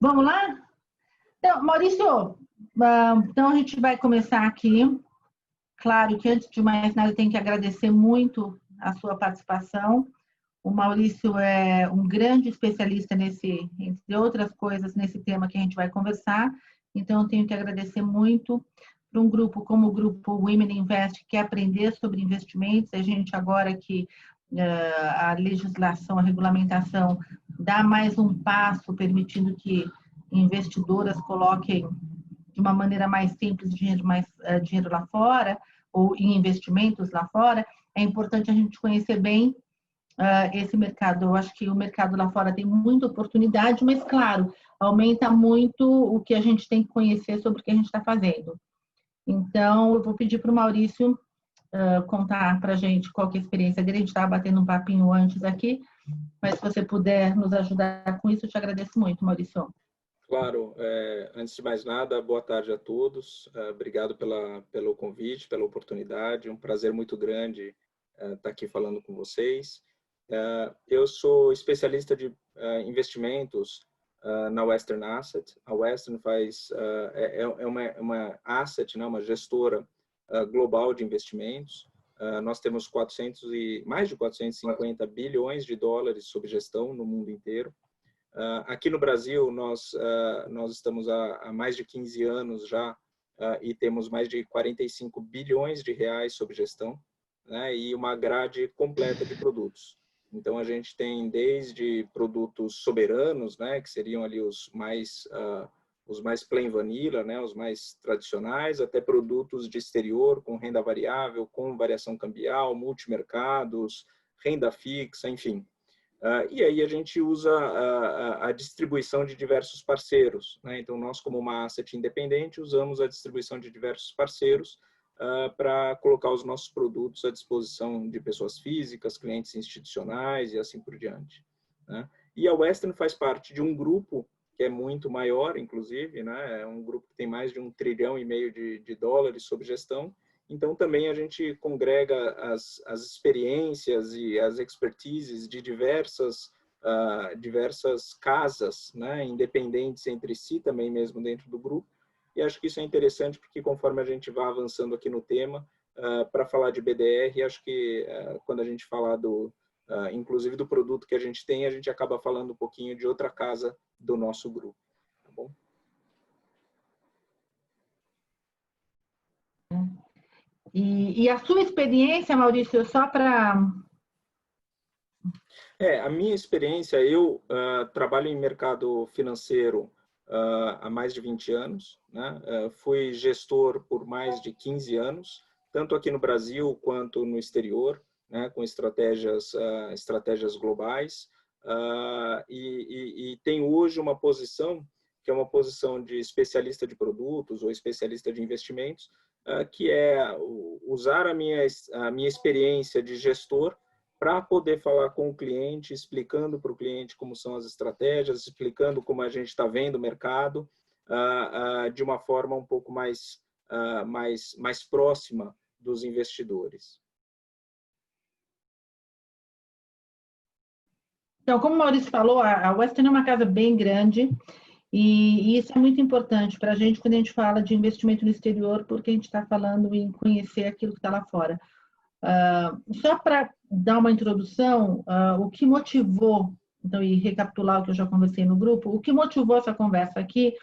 Vamos lá? Então, Maurício, então a gente vai começar aqui. Claro que antes de mais nada eu tenho que agradecer muito a sua participação. O Maurício é um grande especialista entre outras coisas, nesse tema que a gente vai conversar. Então, eu tenho que agradecer muito para um grupo como o grupo Women Invest, que quer aprender sobre investimentos. A gente agora que a legislação, a regulamentação dá mais um passo, permitindo que investidoras coloquem de uma maneira mais simples dinheiro lá fora, ou em investimentos lá fora. É importante a gente conhecer bem esse mercado. Eu acho que o mercado lá fora tem muita oportunidade, mas, claro, aumenta muito o que a gente tem que conhecer sobre o que a gente está fazendo. Então, eu vou pedir para o Maurício contar para a gente qual que é a experiência dele. A gente estava batendo um papinho antes aqui, mas se você puder nos ajudar com isso, eu te agradeço muito, Maurício. Claro. Antes de mais nada, boa tarde a todos. Obrigado pelo convite, pela oportunidade. Um prazer muito grande estar aqui falando com vocês. Eu sou especialista de investimentos na Western Asset. A Western é uma asset, né, uma gestora global de investimentos. Nós temos mais de 450 bilhões de dólares sob gestão no mundo inteiro. Aqui no Brasil, nós estamos há mais de 15 anos já e temos mais de 45 bilhões de reais sob gestão, né, e uma grade completa de produtos. Então, a gente tem desde produtos soberanos, né, que seriam ali os mais plain vanilla, né, os mais tradicionais, até produtos de exterior com renda variável, com variação cambial, multimercados, renda fixa, enfim. E aí a gente usa a distribuição de diversos parceiros, né? Então, nós, como uma asset independente, usamos a distribuição de diversos parceiros para colocar os nossos produtos à disposição de pessoas físicas, clientes institucionais e assim por diante, né? E a Western faz parte de um grupo que é muito maior, inclusive, né? É um grupo que tem mais de 1,5 trilhão de dólares sob gestão. Então, também a gente congrega as experiências e as expertises de diversas casas, né, independentes entre si, também mesmo dentro do grupo. E acho que isso é interessante porque, conforme a gente vai avançando aqui no tema, para falar de BDR, acho que quando a gente falar inclusive do produto que a gente acaba falando um pouquinho de outra casa do nosso grupo. Tá bom? E a sua experiência, Maurício, só para... A minha experiência, eu trabalho em mercado financeiro há mais de 20 anos, né? Fui gestor por mais de 15 anos, tanto aqui no Brasil quanto no exterior, né? Com estratégias globais. E tenho hoje uma posição, que é uma posição de especialista de produtos ou especialista de investimentos, que é usar a minha experiência de gestor para poder falar com o cliente, explicando para o cliente como são as estratégias, explicando como a gente está vendo o mercado, de uma forma um pouco mais próxima dos investidores. Então, como o Maurício falou, a Western é uma casa bem grande e isso é muito importante para a gente quando a gente fala de investimento no exterior, porque a gente está falando em conhecer aquilo que está lá fora. Só para dar uma introdução, o que motivou, então, e recapitular o que eu já conversei no grupo, o que motivou essa conversa aqui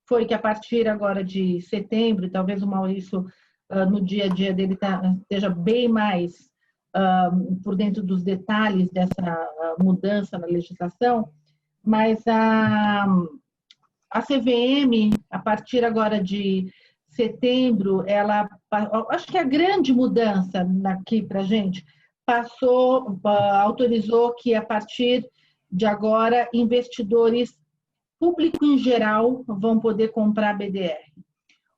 foi que a partir agora de setembro, talvez o Maurício, no dia a dia dele, esteja bem mais por dentro dos detalhes dessa mudança na legislação, mas a CVM, a partir agora de setembro, acho que a grande mudança aqui para a gente autorizou que a partir de agora investidores público em geral vão poder comprar BDR.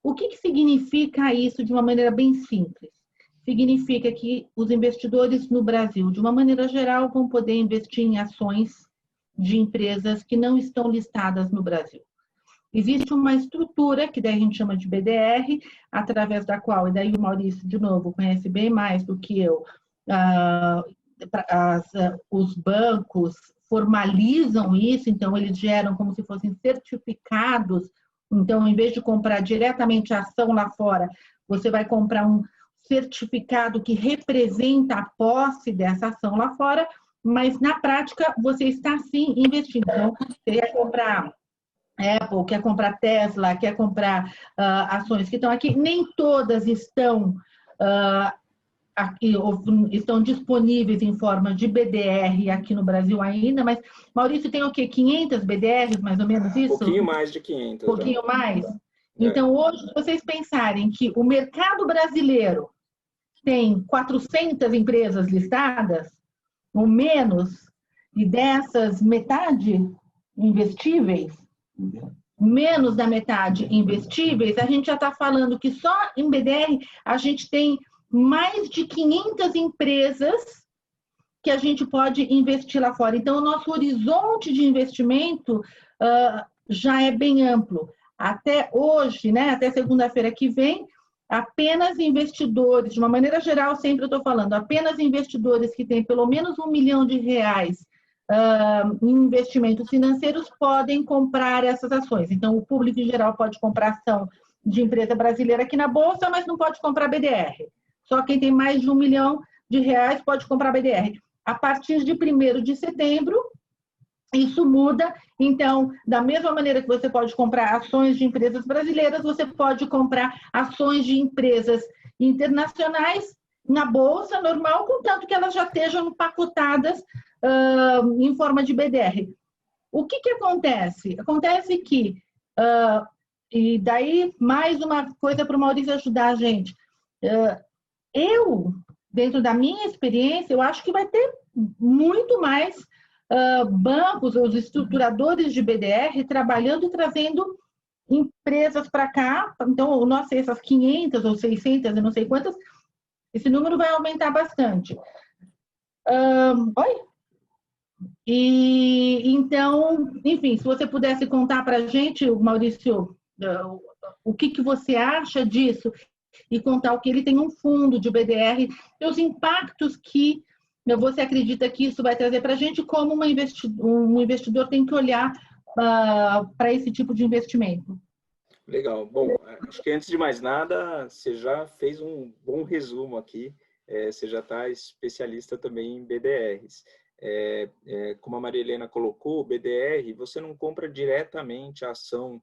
O que significa isso de uma maneira bem simples? Significa que os investidores no Brasil, de uma maneira geral, vão poder investir em ações de empresas que não estão listadas no Brasil. Existe uma estrutura, que daí a gente chama de BDR, através da qual, e daí o Maurício, de novo, conhece bem mais do que eu, os bancos, formalizam isso, então eles geram como se fossem certificados. Então, em vez de comprar diretamente a ação lá fora, você vai comprar um certificado que representa a posse dessa ação lá fora, mas na prática você está sim investindo. Então, você quer comprar Apple, quer comprar Tesla, quer comprar ações que estão aqui, nem todas estão aqui, estão disponíveis em forma de BDR aqui no Brasil ainda, mas Maurício, tem o quê? 500 BDRs, mais ou menos isso? Um pouquinho mais de 500. Um pouquinho mais? Então, hoje, se vocês pensarem que o mercado brasileiro tem 400 empresas listadas, ou menos, e dessas metade investíveis, menos da metade investíveis, a gente já está falando que só em BDR a gente tem mais de 500 empresas que a gente pode investir lá fora. Então, o nosso horizonte de investimento já é bem amplo. Até hoje, né, até segunda-feira que vem, apenas investidores, de uma maneira geral, sempre eu estou falando, apenas investidores que têm pelo menos R$1 milhão em investimentos financeiros podem comprar essas ações. Então, o público em geral pode comprar ação de empresa brasileira aqui na Bolsa, mas não pode comprar BDR. Só quem tem mais de R$1 milhão pode comprar BDR. A partir de 1º de setembro, isso muda. Então, da mesma maneira que você pode comprar ações de empresas brasileiras, você pode comprar ações de empresas internacionais na Bolsa normal, contanto que elas já estejam empacotadas em forma de BDR. O que acontece? Acontece que, e daí mais uma coisa para o Maurício ajudar a gente, dentro da minha experiência, eu acho que vai ter muito mais bancos, os estruturadores de BDR trabalhando e trazendo empresas para cá. Então, eu não sei, essas 500 ou 600, eu não sei quantas, esse número vai aumentar bastante. Oi? E então, enfim, se você pudesse contar para a gente, Maurício, o que você acha disso e contar o que ele tem um fundo de BDR e os impactos que você acredita que isso vai trazer para a gente, como um investidor tem que olhar para esse tipo de investimento. Legal. Bom, acho que antes de mais nada, você já fez um bom resumo aqui. Você já está especialista também em BDRs. Como a Maria Helena colocou, o BDR, você não compra diretamente a ação,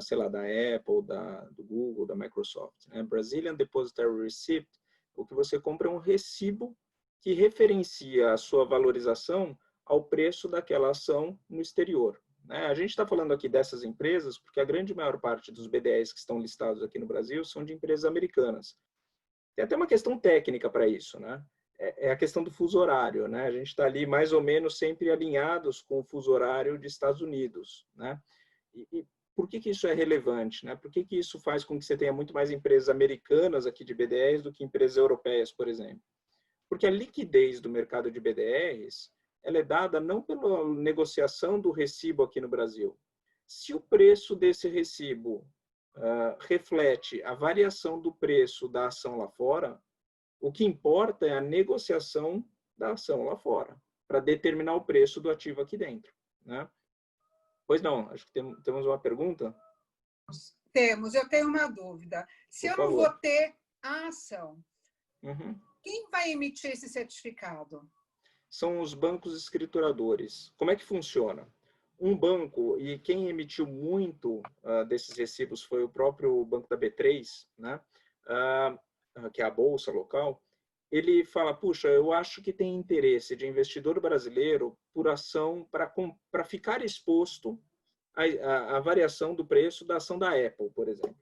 sei lá, da Apple, do Google, da Microsoft, né? Brazilian Depositary Receipt, o que você compra é um recibo que referencia a sua valorização ao preço daquela ação no exterior, né? A gente está falando aqui dessas empresas porque a grande maior parte dos BDRs que estão listados aqui no Brasil são de empresas americanas. Tem até uma questão técnica para isso, né? É a questão do fuso horário, né? A gente está ali mais ou menos sempre alinhados com o fuso horário dos Estados Unidos, né? E por que isso é relevante, né? Por que isso faz com que você tenha muito mais empresas americanas aqui de BDRs do que empresas europeias, por exemplo? Porque a liquidez do mercado de BDRs, ela é dada não pela negociação do recibo aqui no Brasil. Se o preço desse recibo reflete a variação do preço da ação lá fora, o que importa é a negociação da ação lá fora, para determinar o preço do ativo aqui dentro, né? Pois não, acho que temos uma pergunta. Temos, eu tenho uma dúvida. Se eu não vou ter a ação, quem vai emitir esse certificado? São os bancos escrituradores. Como é que funciona? Um banco, e quem emitiu muito desses recibos foi o próprio Banco da B3, né? Que é a bolsa local, ele fala, puxa, eu acho que tem interesse de investidor brasileiro por ação para ficar exposto à variação do preço da ação da Apple, por exemplo.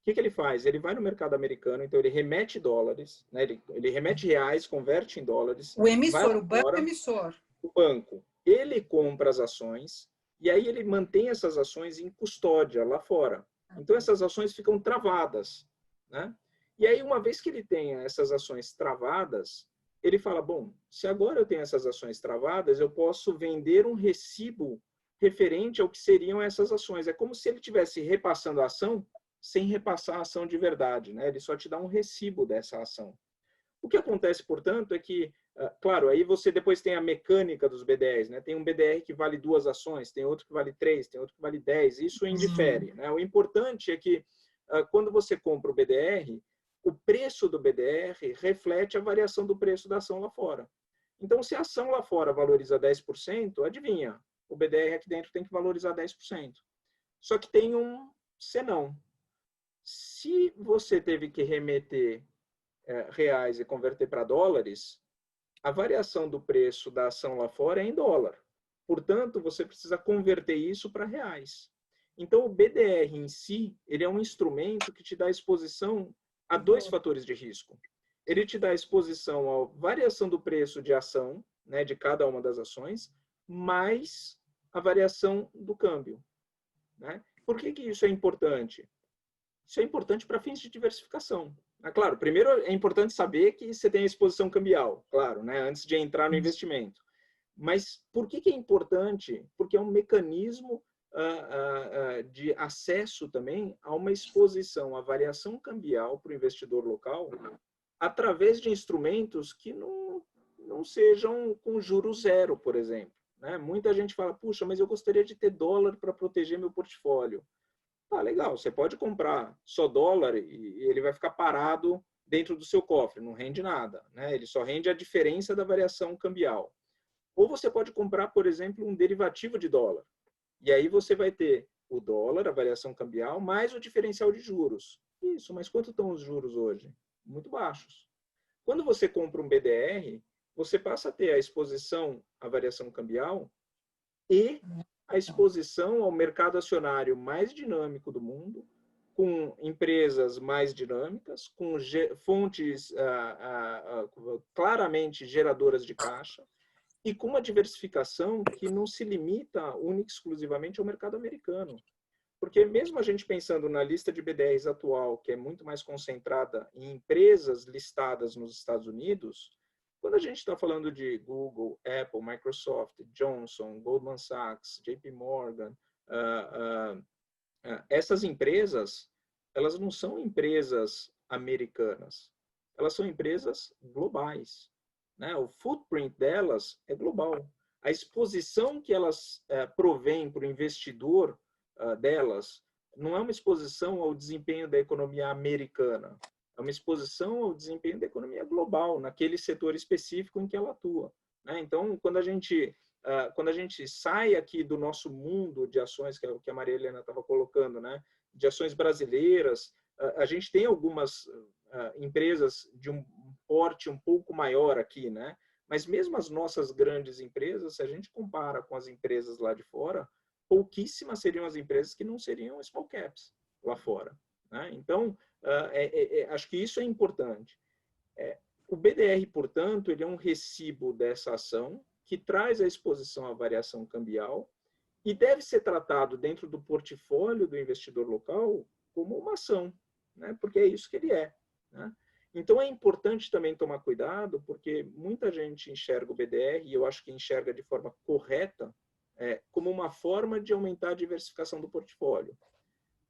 O que ele faz? Ele vai no mercado americano, então ele remete dólares, né? Ele remete reais, converte em dólares. O emissor, o banco emissor. O banco, ele compra as ações e aí ele mantém essas ações em custódia lá fora. Então essas ações ficam travadas, né? E aí, uma vez que ele tenha essas ações travadas, ele fala, bom, se agora eu tenho essas ações travadas, eu posso vender um recibo referente ao que seriam essas ações. É como se ele estivesse repassando a ação sem repassar a ação de verdade, né? Ele só te dá um recibo dessa ação. O que acontece, portanto, é que Claro, aí você depois tem a mecânica dos BDRs, né? Tem um BDR que vale 2 ações, tem outro que vale 3, tem outro que vale 10. Isso indifere, né? O importante é que quando você compra o BDR, o preço do BDR reflete a variação do preço da ação lá fora. Então, se a ação lá fora valoriza 10%, adivinha, o BDR aqui dentro tem que valorizar 10%. Só que tem um senão. Se você teve que remeter reais e converter para dólares, a variação do preço da ação lá fora é em dólar. Portanto, você precisa converter isso para reais. Então, o BDR em si, ele é um instrumento que te dá exposição a 2 fatores de risco. Ele te dá exposição à variação do preço de ação, né, de cada uma das ações, mais a variação do câmbio. Né? Por que isso é importante? Isso é importante para fins de diversificação. Claro, primeiro é importante saber que você tem a exposição cambial, claro, né, antes de entrar no investimento. Mas por que é importante? Porque é um mecanismo de acesso também a uma exposição à variação cambial para o investidor local através de instrumentos que não sejam com juros zero, por exemplo. Né? Muita gente fala, puxa, mas eu gostaria de ter dólar para proteger meu portfólio. Tá, legal, você pode comprar só dólar e ele vai ficar parado dentro do seu cofre, não rende nada, né? Ele só rende a diferença da variação cambial. Ou você pode comprar, por exemplo, um derivativo de dólar. E aí você vai ter o dólar, a variação cambial, mais o diferencial de juros. Isso, mas quanto estão os juros hoje? Muito baixos. Quando você compra um BDR, você passa a ter a exposição à variação cambial e a exposição ao mercado acionário mais dinâmico do mundo, com empresas mais dinâmicas, com fontes claramente geradoras de caixa e com uma diversificação que não se limita única e exclusivamente ao mercado americano. Porque mesmo a gente pensando na lista de BDRs atual, que é muito mais concentrada em empresas listadas nos Estados Unidos, quando a gente está falando de Google, Apple, Microsoft, Johnson, Goldman Sachs, JP Morgan, essas empresas, elas não são empresas americanas, elas são empresas globais. Né? O footprint delas é global. A exposição que elas provêm para o investidor delas não é uma exposição ao desempenho da economia americana, é uma exposição ao desempenho da economia global, naquele setor específico em que ela atua. Né? Então, quando a gente sai aqui do nosso mundo de ações, que é o que a Maria Helena estava colocando, né? De ações brasileiras, a gente tem algumas empresas de um porte um pouco maior aqui, né? Mas mesmo as nossas grandes empresas, se a gente compara com as empresas lá de fora, pouquíssimas seriam as empresas que não seriam small caps lá fora. Né? Então, acho que isso é importante. O BDR, portanto, ele é um recibo dessa ação que traz a exposição à variação cambial e deve ser tratado dentro do portfólio do investidor local como uma ação, né? Porque é isso que ele é. Né? Então, é importante também tomar cuidado, porque muita gente enxerga o BDR, e eu acho que enxerga de forma correta, como uma forma de aumentar a diversificação do portfólio.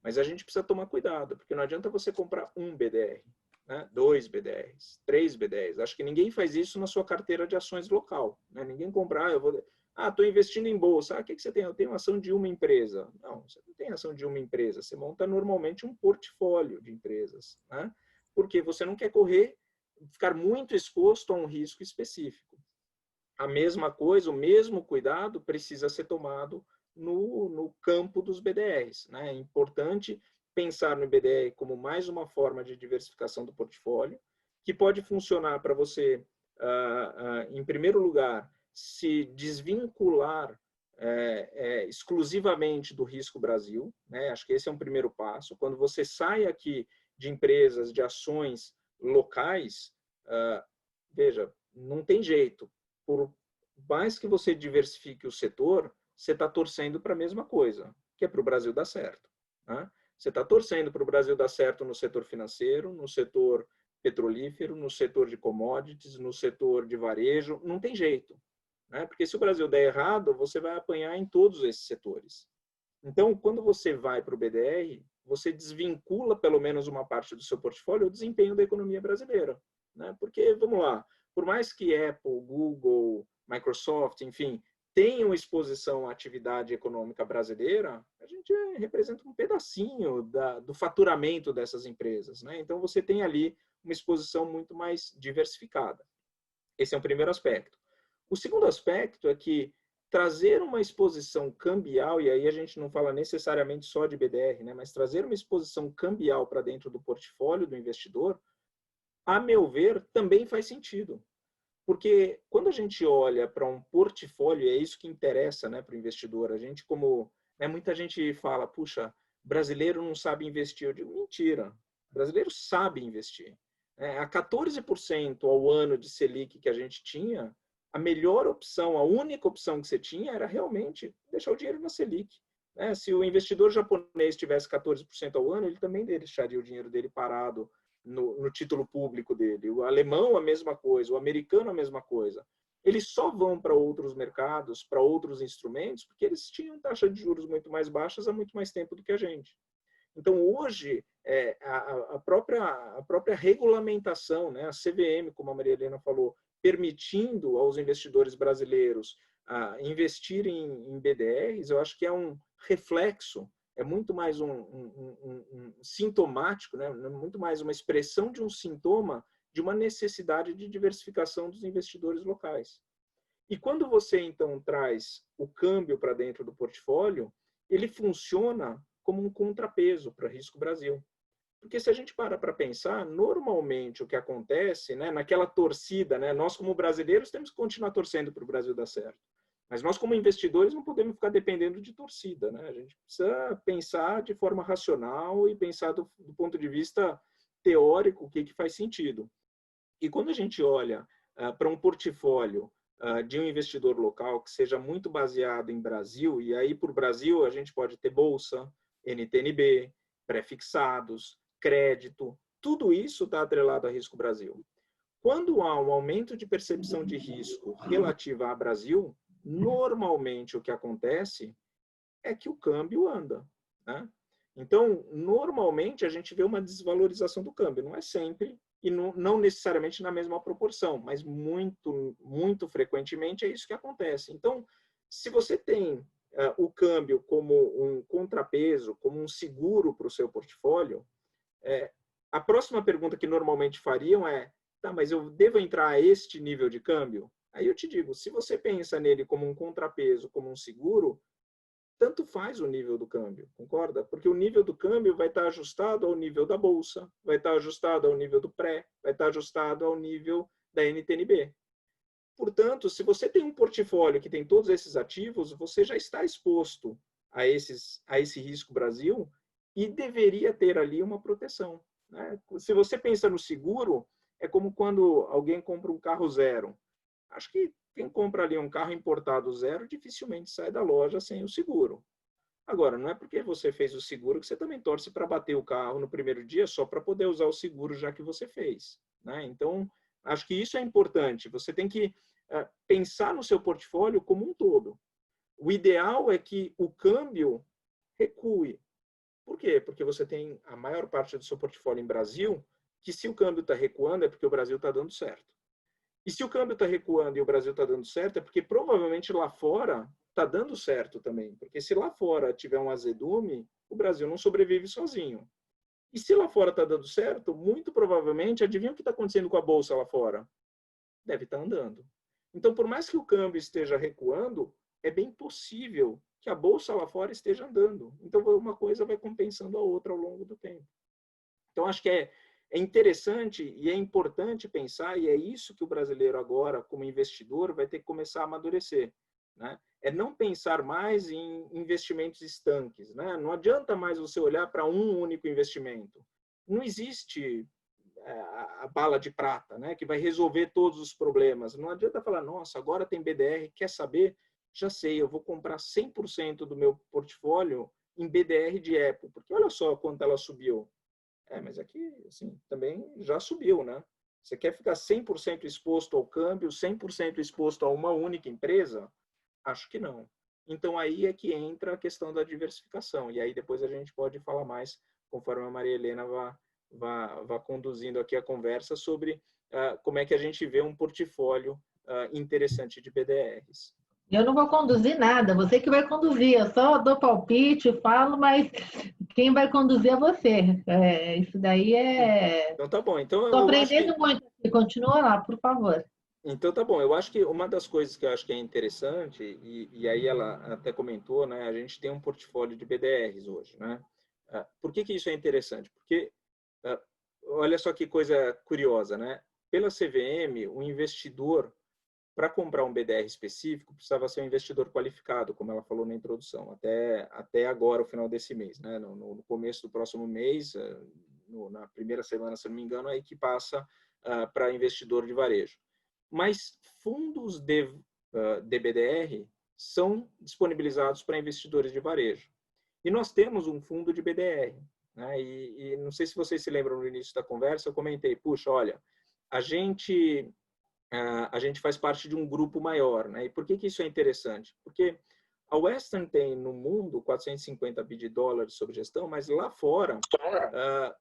Mas a gente precisa tomar cuidado, porque não adianta você comprar um BDR, né? 2 BDRs, 3 BDRs. Acho que ninguém faz isso na sua carteira de ações local. Né? Ninguém compra, estou investindo em bolsa. O que você tem? Eu tenho ação de uma empresa. Não, você não tem ação de uma empresa. Você monta normalmente um portfólio de empresas. Né? Porque você não quer ficar muito exposto a um risco específico. A mesma coisa, o mesmo cuidado precisa ser tomado no campo dos BDRs. Né? É importante pensar no BDR como mais uma forma de diversificação do portfólio, que pode funcionar para você, em primeiro lugar, se desvincular exclusivamente do risco Brasil. Né? Acho que esse é um primeiro passo. Quando você sai aqui de empresas, de ações locais, veja, não tem jeito. Por mais que você diversifique o setor, você está torcendo para a mesma coisa, que é para o Brasil dar certo. Né? Você está torcendo para o Brasil dar certo no setor financeiro, no setor petrolífero, no setor de commodities, no setor de varejo, não tem jeito. Né? Porque se o Brasil der errado, você vai apanhar em todos esses setores. Então, quando você vai para o BDR, você desvincula pelo menos uma parte do seu portfólio o desempenho da economia brasileira. Né? Porque, vamos lá, por mais que Apple, Google, Microsoft, enfim, tenham exposição à atividade econômica brasileira, a gente representa um pedacinho do faturamento dessas empresas, né? Então, você tem ali uma exposição muito mais diversificada. Esse é o primeiro aspecto. O segundo aspecto é que trazer uma exposição cambial, e aí a gente não fala necessariamente só de BDR, né? Mas trazer uma exposição cambial para dentro do portfólio do investidor, a meu ver, também faz sentido. Porque quando a gente olha para um portfólio, é isso que interessa, né, para o investidor. A gente, como, né, muita gente fala, puxa, brasileiro não sabe investir. Eu digo, mentira, brasileiro sabe investir. A 14% ao ano de Selic que a gente tinha, a melhor opção, a única opção que você tinha era realmente deixar o dinheiro na Selic. Se o investidor japonês tivesse 14% ao ano, ele também deixaria o dinheiro dele parado no título público dele. O alemão, a mesma coisa. O americano, a mesma coisa. Eles só vão para outros mercados, para outros instrumentos, porque eles tinham taxa de juros muito mais baixas há muito mais tempo do que a gente. Então, hoje, a própria regulamentação, né, a CVM, como a Maria Helena falou, permitindo aos investidores brasileiros investirem em BDRs, eu acho que é um reflexo, é muito mais um sintomático, né? Muito mais uma expressão de um sintoma de uma necessidade de diversificação dos investidores locais. E quando você, então, traz o câmbio para dentro do portfólio, ele funciona como um contrapeso para Risco Brasil. Porque se a gente para pensar, normalmente o que acontece, né, naquela torcida, né, nós como brasileiros temos que continuar torcendo para o Brasil dar certo. Mas nós, como investidores, não podemos ficar dependendo de torcida, né? A gente precisa pensar de forma racional e pensar do ponto de vista teórico o que faz sentido. E quando a gente olha para um portfólio de um investidor local que seja muito baseado em Brasil, e aí por Brasil a gente pode ter bolsa, NTNB, pré-fixados, crédito, tudo isso está atrelado a Risco Brasil. Quando há um aumento de percepção de risco relativa a Brasil, normalmente o que acontece é que o câmbio anda, né? Então, normalmente a gente vê uma desvalorização do câmbio, não é sempre e não necessariamente na mesma proporção, mas muito frequentemente é isso que acontece. Então, se você tem o câmbio como um contrapeso, como um seguro para o seu portfólio, a próxima pergunta que normalmente fariam é: tá, mas eu devo entrar a este nível de câmbio? Aí eu te digo, se você pensa nele como um contrapeso, como um seguro, tanto faz o nível do câmbio, concorda? Porque o nível do câmbio vai estar ajustado ao nível da bolsa, vai estar ajustado ao nível do pré, vai estar ajustado ao nível da NTNB. Portanto, se você tem um portfólio que tem todos esses ativos, você já está exposto a esse risco Brasil e deveria ter ali uma proteção, né? Se você pensa no seguro, é como quando alguém compra um carro zero. Acho que quem compra ali um carro importado zero dificilmente sai da loja sem o seguro. Agora, não é porque você fez o seguro que você também torce para bater o carro no primeiro dia só para poder usar o seguro já que você fez, né? Então, acho que isso é importante. Você tem que pensar no seu portfólio como um todo. O ideal é que o câmbio recue. Por quê? Porque você tem a maior parte do seu portfólio em Brasil, que se o câmbio está recuando é porque o Brasil está dando certo. E se o câmbio está recuando e o Brasil está dando certo, é porque provavelmente lá fora está dando certo também. Porque se lá fora tiver um azedume, o Brasil não sobrevive sozinho. E se lá fora está dando certo, muito provavelmente, adivinha o que está acontecendo com a bolsa lá fora? Deve estar andando. Então, por mais que o câmbio esteja recuando, é bem possível que a bolsa lá fora esteja andando. Então, uma coisa vai compensando a outra ao longo do tempo. Então, acho que é interessante e é importante pensar, e é isso que o brasileiro agora, como investidor, vai ter que começar a amadurecer, né? É não pensar mais em investimentos estanques, né? Não adianta mais você olhar para um único investimento. Não existe a bala de prata, né, que vai resolver todos os problemas. Não adianta falar, nossa, agora tem BDR, quer saber? Já sei, eu vou comprar 100% do meu portfólio em BDR de Apple, porque olha só quanto ela subiu. Mas aqui, assim, também já subiu, né? Você quer ficar 100% exposto ao câmbio, 100% exposto a uma única empresa? Acho que não. Então, aí é que entra a questão da diversificação. E aí depois a gente pode falar mais, conforme a Maria Helena vá conduzindo aqui a conversa sobre como é que a gente vê um portfólio interessante de BDRs. Eu não vou conduzir nada, você que vai conduzir. Eu só dou palpite, falo, mas quem vai conduzir é você. Isso daí é... Então tá bom. Então, estou aprendendo muito. Continua lá, por favor. Então tá bom. Eu acho que uma das coisas que eu acho que é interessante, e aí ela até comentou, né? A gente tem um portfólio de BDRs hoje, né? Por que isso é interessante? Porque, olha só que coisa curiosa, né? Pela CVM, o investidor, para comprar um BDR específico, precisava ser um investidor qualificado, como ela falou na introdução, até agora, o final desse mês, né? No começo do próximo mês, na primeira semana, se não me engano, aí que passa para investidor de varejo. Mas fundos de BDR são disponibilizados para investidores de varejo. E nós temos um fundo de BDR, né? E não sei se vocês se lembram no início da conversa, eu comentei, puxa, olha, a gente faz parte de um grupo maior, né? E por que isso é interessante? Porque a Western tem no mundo 450 bi de dólares sob gestão, mas lá fora,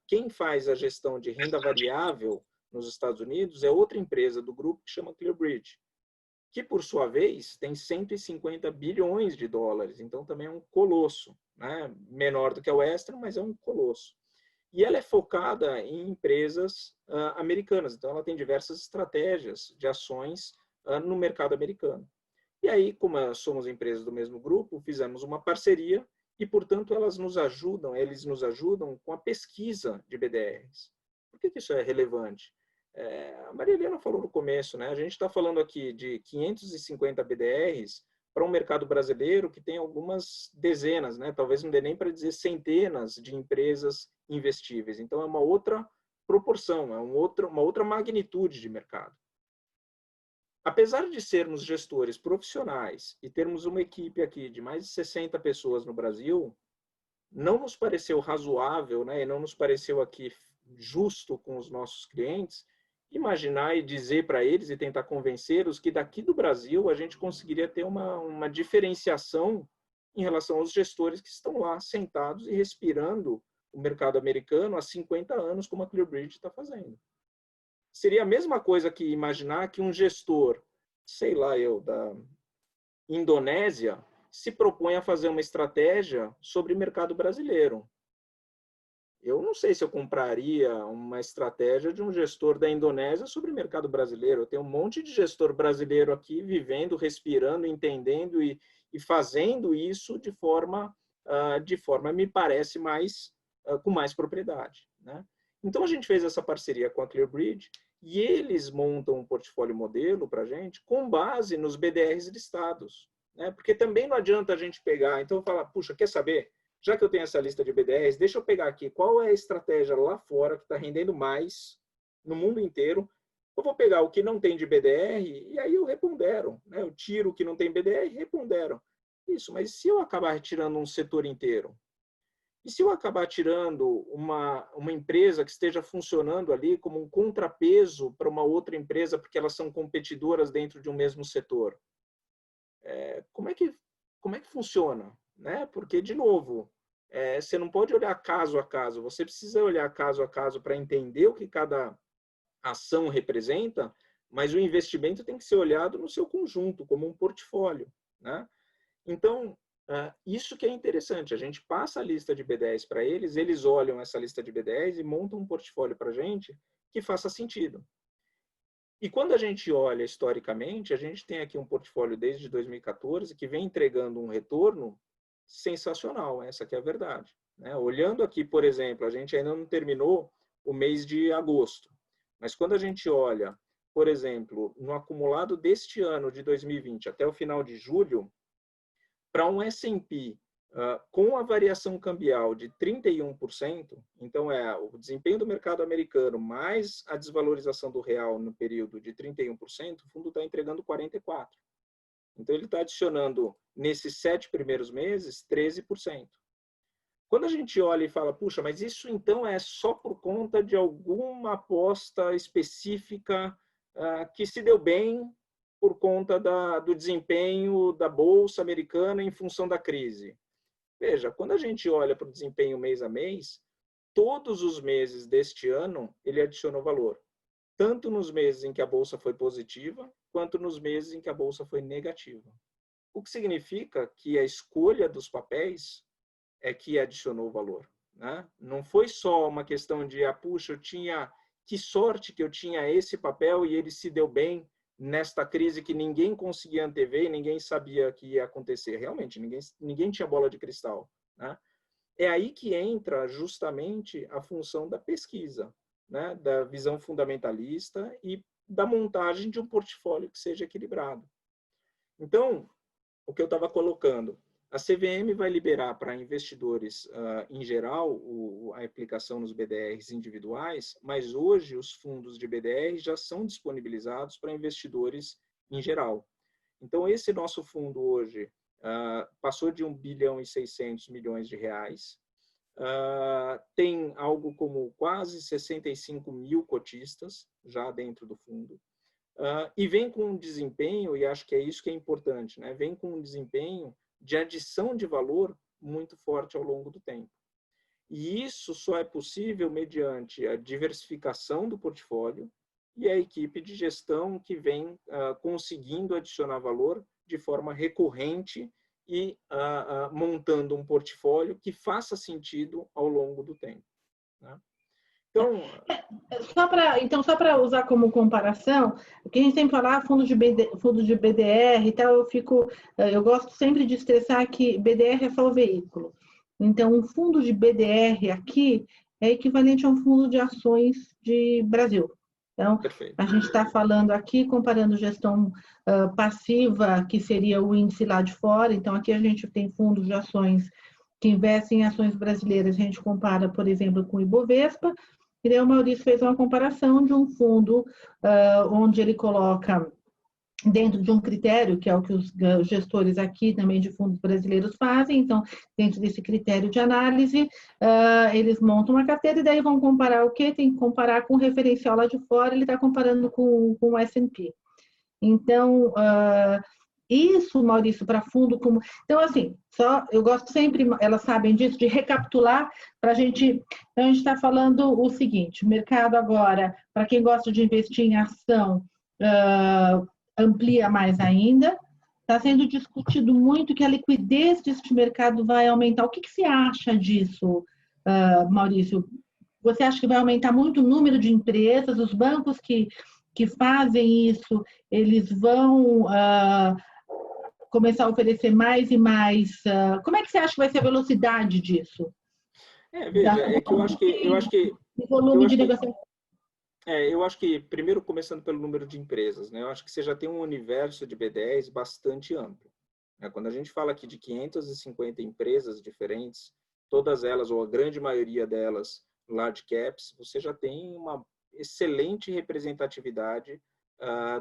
quem faz a gestão de renda variável nos Estados Unidos é outra empresa do grupo que chama ClearBridge, que por sua vez tem 150 bilhões de dólares, então também é um colosso, né? Menor do que a Western, mas é um colosso. E ela é focada em empresas americanas, então ela tem diversas estratégias de ações no mercado americano. E aí, como somos empresas do mesmo grupo, fizemos uma parceria e, portanto, eles nos ajudam com a pesquisa de BDRs. Por que isso é relevante? A Maria Helena falou no começo, né? A gente está falando aqui de 550 BDRs para um mercado brasileiro que tem algumas dezenas, né? Talvez não dê nem para dizer centenas de empresas investíveis. Então, é uma outra proporção, é uma outra magnitude de mercado. Apesar de sermos gestores profissionais e termos uma equipe aqui de mais de 60 pessoas no Brasil, não nos pareceu razoável, né? E não nos pareceu aqui justo com os nossos clientes imaginar e dizer para eles e tentar convencê-los que daqui do Brasil a gente conseguiria ter uma diferenciação em relação aos gestores que estão lá sentados e respirando o mercado americano há 50 anos, como a ClearBridge está fazendo. Seria a mesma coisa que imaginar que um gestor, sei lá da Indonésia, se propõe a fazer uma estratégia sobre o mercado brasileiro. Eu não sei se eu compraria uma estratégia de um gestor da Indonésia sobre o mercado brasileiro. Eu tenho um monte de gestor brasileiro aqui vivendo, respirando, entendendo e fazendo isso de forma me parece com mais propriedade, né? Então a gente fez essa parceria com a ClearBridge e eles montam um portfólio modelo para a gente com base nos BDRs listados, né? Porque também não adianta a gente pegar, então falar, puxa, quer saber? Já que eu tenho essa lista de BDRs, deixa eu pegar aqui qual é a estratégia lá fora que está rendendo mais no mundo inteiro. Eu vou pegar o que não tem de BDR e aí eu repondero, né? Eu tiro o que não tem BDR e repondero. Isso, mas se eu acabar retirando um setor inteiro? E se eu acabar tirando uma empresa que esteja funcionando ali como um contrapeso para uma outra empresa porque elas são competidoras dentro de um mesmo setor? Como é que funciona? Né? Porque, de novo, você não pode olhar caso a caso, você precisa olhar caso a caso para entender o que cada ação representa, mas o investimento tem que ser olhado no seu conjunto, como um portfólio, né? Então, isso que é interessante, a gente passa a lista de B10 para eles, eles olham essa lista de B10 e montam um portfólio para a gente que faça sentido. E quando a gente olha historicamente, a gente tem aqui um portfólio desde 2014 que vem entregando um retorno sensacional, essa que é a verdade, né? Olhando aqui, por exemplo, a gente ainda não terminou o mês de agosto, mas quando a gente olha, por exemplo, no acumulado deste ano de 2020 até o final de julho, para um S&P com a variação cambial de 31%, então o desempenho do mercado americano mais a desvalorização do real no período de 31%, o fundo está entregando 44%. Então, ele está adicionando, nesses 7 primeiros meses, 13%. Quando a gente olha e fala, puxa, mas isso então é só por conta de alguma aposta específica que se deu bem por conta do desempenho da Bolsa Americana em função da crise. Veja, quando a gente olha para o desempenho mês a mês, todos os meses deste ano ele adicionou valor. tanto nos meses em que a bolsa foi positiva, quanto nos meses em que a bolsa foi negativa. O que significa que a escolha dos papéis é que adicionou valor, né? Não foi só uma questão de, puxa, que sorte que eu tinha esse papel e ele se deu bem nesta crise que ninguém conseguia antever e ninguém sabia que ia acontecer. Realmente, ninguém tinha bola de cristal, né? É aí que entra justamente a função da pesquisa, né? Da visão fundamentalista e da montagem de um portfólio que seja equilibrado. Então, o que eu estava colocando, a CVM vai liberar para investidores, em geral, a aplicação nos BDRs individuais, mas hoje os fundos de BDR já são disponibilizados para investidores em geral. Então, esse nosso fundo hoje passou de 1,6 bilhão, tem algo como quase 65 mil cotistas já dentro do fundo. E vem com um desempenho, e acho que é isso que é importante, né? Vem com um desempenho de adição de valor muito forte ao longo do tempo. E isso só é possível mediante a diversificação do portfólio e a equipe de gestão que vem conseguindo adicionar valor de forma recorrente e montando um portfólio que faça sentido ao longo do tempo, né? Então, só para usar como comparação, o que a gente sempre fala, fundo de BDR e tal, eu gosto sempre de estressar que BDR é só o veículo. Então, um fundo de BDR aqui é equivalente a um fundo de ações de Brasil. Então, a gente está falando aqui, comparando gestão passiva, que seria o índice lá de fora. Então, aqui a gente tem fundos de ações que investem em ações brasileiras. A gente compara, por exemplo, com o Ibovespa. E daí o Maurício fez uma comparação de um fundo onde ele coloca dentro de um critério, que é o que os gestores aqui também de fundos brasileiros fazem. Então, dentro desse critério de análise, eles montam uma carteira e daí vão comparar o quê? Tem que comparar com o referencial lá de fora, ele está comparando com o S&P. Então, isso, Maurício, para fundo como... Então, assim, eu gosto sempre, elas sabem disso, de recapitular para a gente... Então, a gente está falando o seguinte, o mercado agora, para quem gosta de investir em ação, amplia mais ainda. Está sendo discutido muito que a liquidez deste mercado vai aumentar. O que você acha disso, Maurício? Você acha que vai aumentar muito o número de empresas? Os bancos que fazem isso, eles vão começar a oferecer mais e mais... como é que você acha que vai ser a velocidade disso? Veja, é que eu acho que o volume de negociação. Eu acho que, primeiro, começando pelo número de empresas, né? Eu acho que você já tem um universo de B10 bastante amplo, né? Quando a gente fala aqui de 550 empresas diferentes, todas elas, ou a grande maioria delas, large caps, você já tem uma excelente representatividade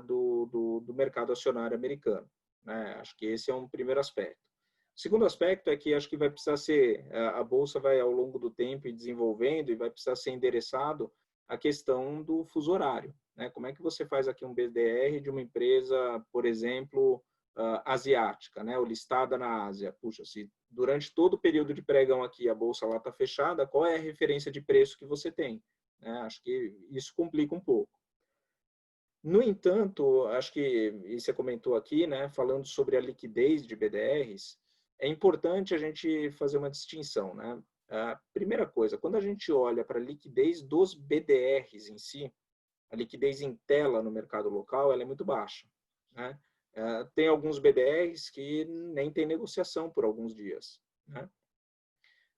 do mercado acionário americano, né? Acho que esse é um primeiro aspecto. O segundo aspecto é que acho que vai precisar ser, a Bolsa vai, ao longo do tempo, ir desenvolvendo e vai precisar ser endereçado a questão do fuso horário, né? Como é que você faz aqui um BDR de uma empresa, por exemplo, asiática, né? Ou listada na Ásia? Puxa, se durante todo o período de pregão aqui a bolsa lá está fechada, qual é a referência de preço que você tem, né? Acho que isso complica um pouco. No entanto, acho que, e você comentou aqui, né? Falando sobre a liquidez de BDRs, é importante a gente fazer uma distinção, né? A primeira coisa, quando a gente olha para a liquidez dos BDRs em si, a liquidez em tela no mercado local ela é muito baixa, né? Tem alguns BDRs que nem tem negociação por alguns dias, né?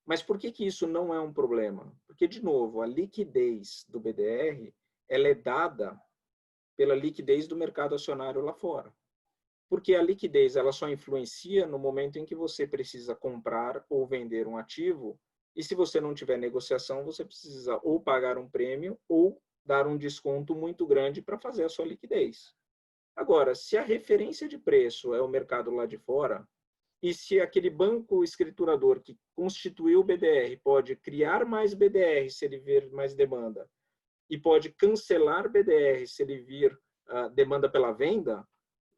Mas por que isso não é um problema? Porque, de novo, a liquidez do BDR ela é dada pela liquidez do mercado acionário lá fora. Porque a liquidez ela só influencia no momento em que você precisa comprar ou vender um ativo. E se você não tiver negociação, você precisa ou pagar um prêmio ou dar um desconto muito grande para fazer a sua liquidez. Agora, se a referência de preço é o mercado lá de fora, e se aquele banco escriturador que constituiu o BDR pode criar mais BDR se ele vir mais demanda, e pode cancelar BDR se ele vir demanda pela venda,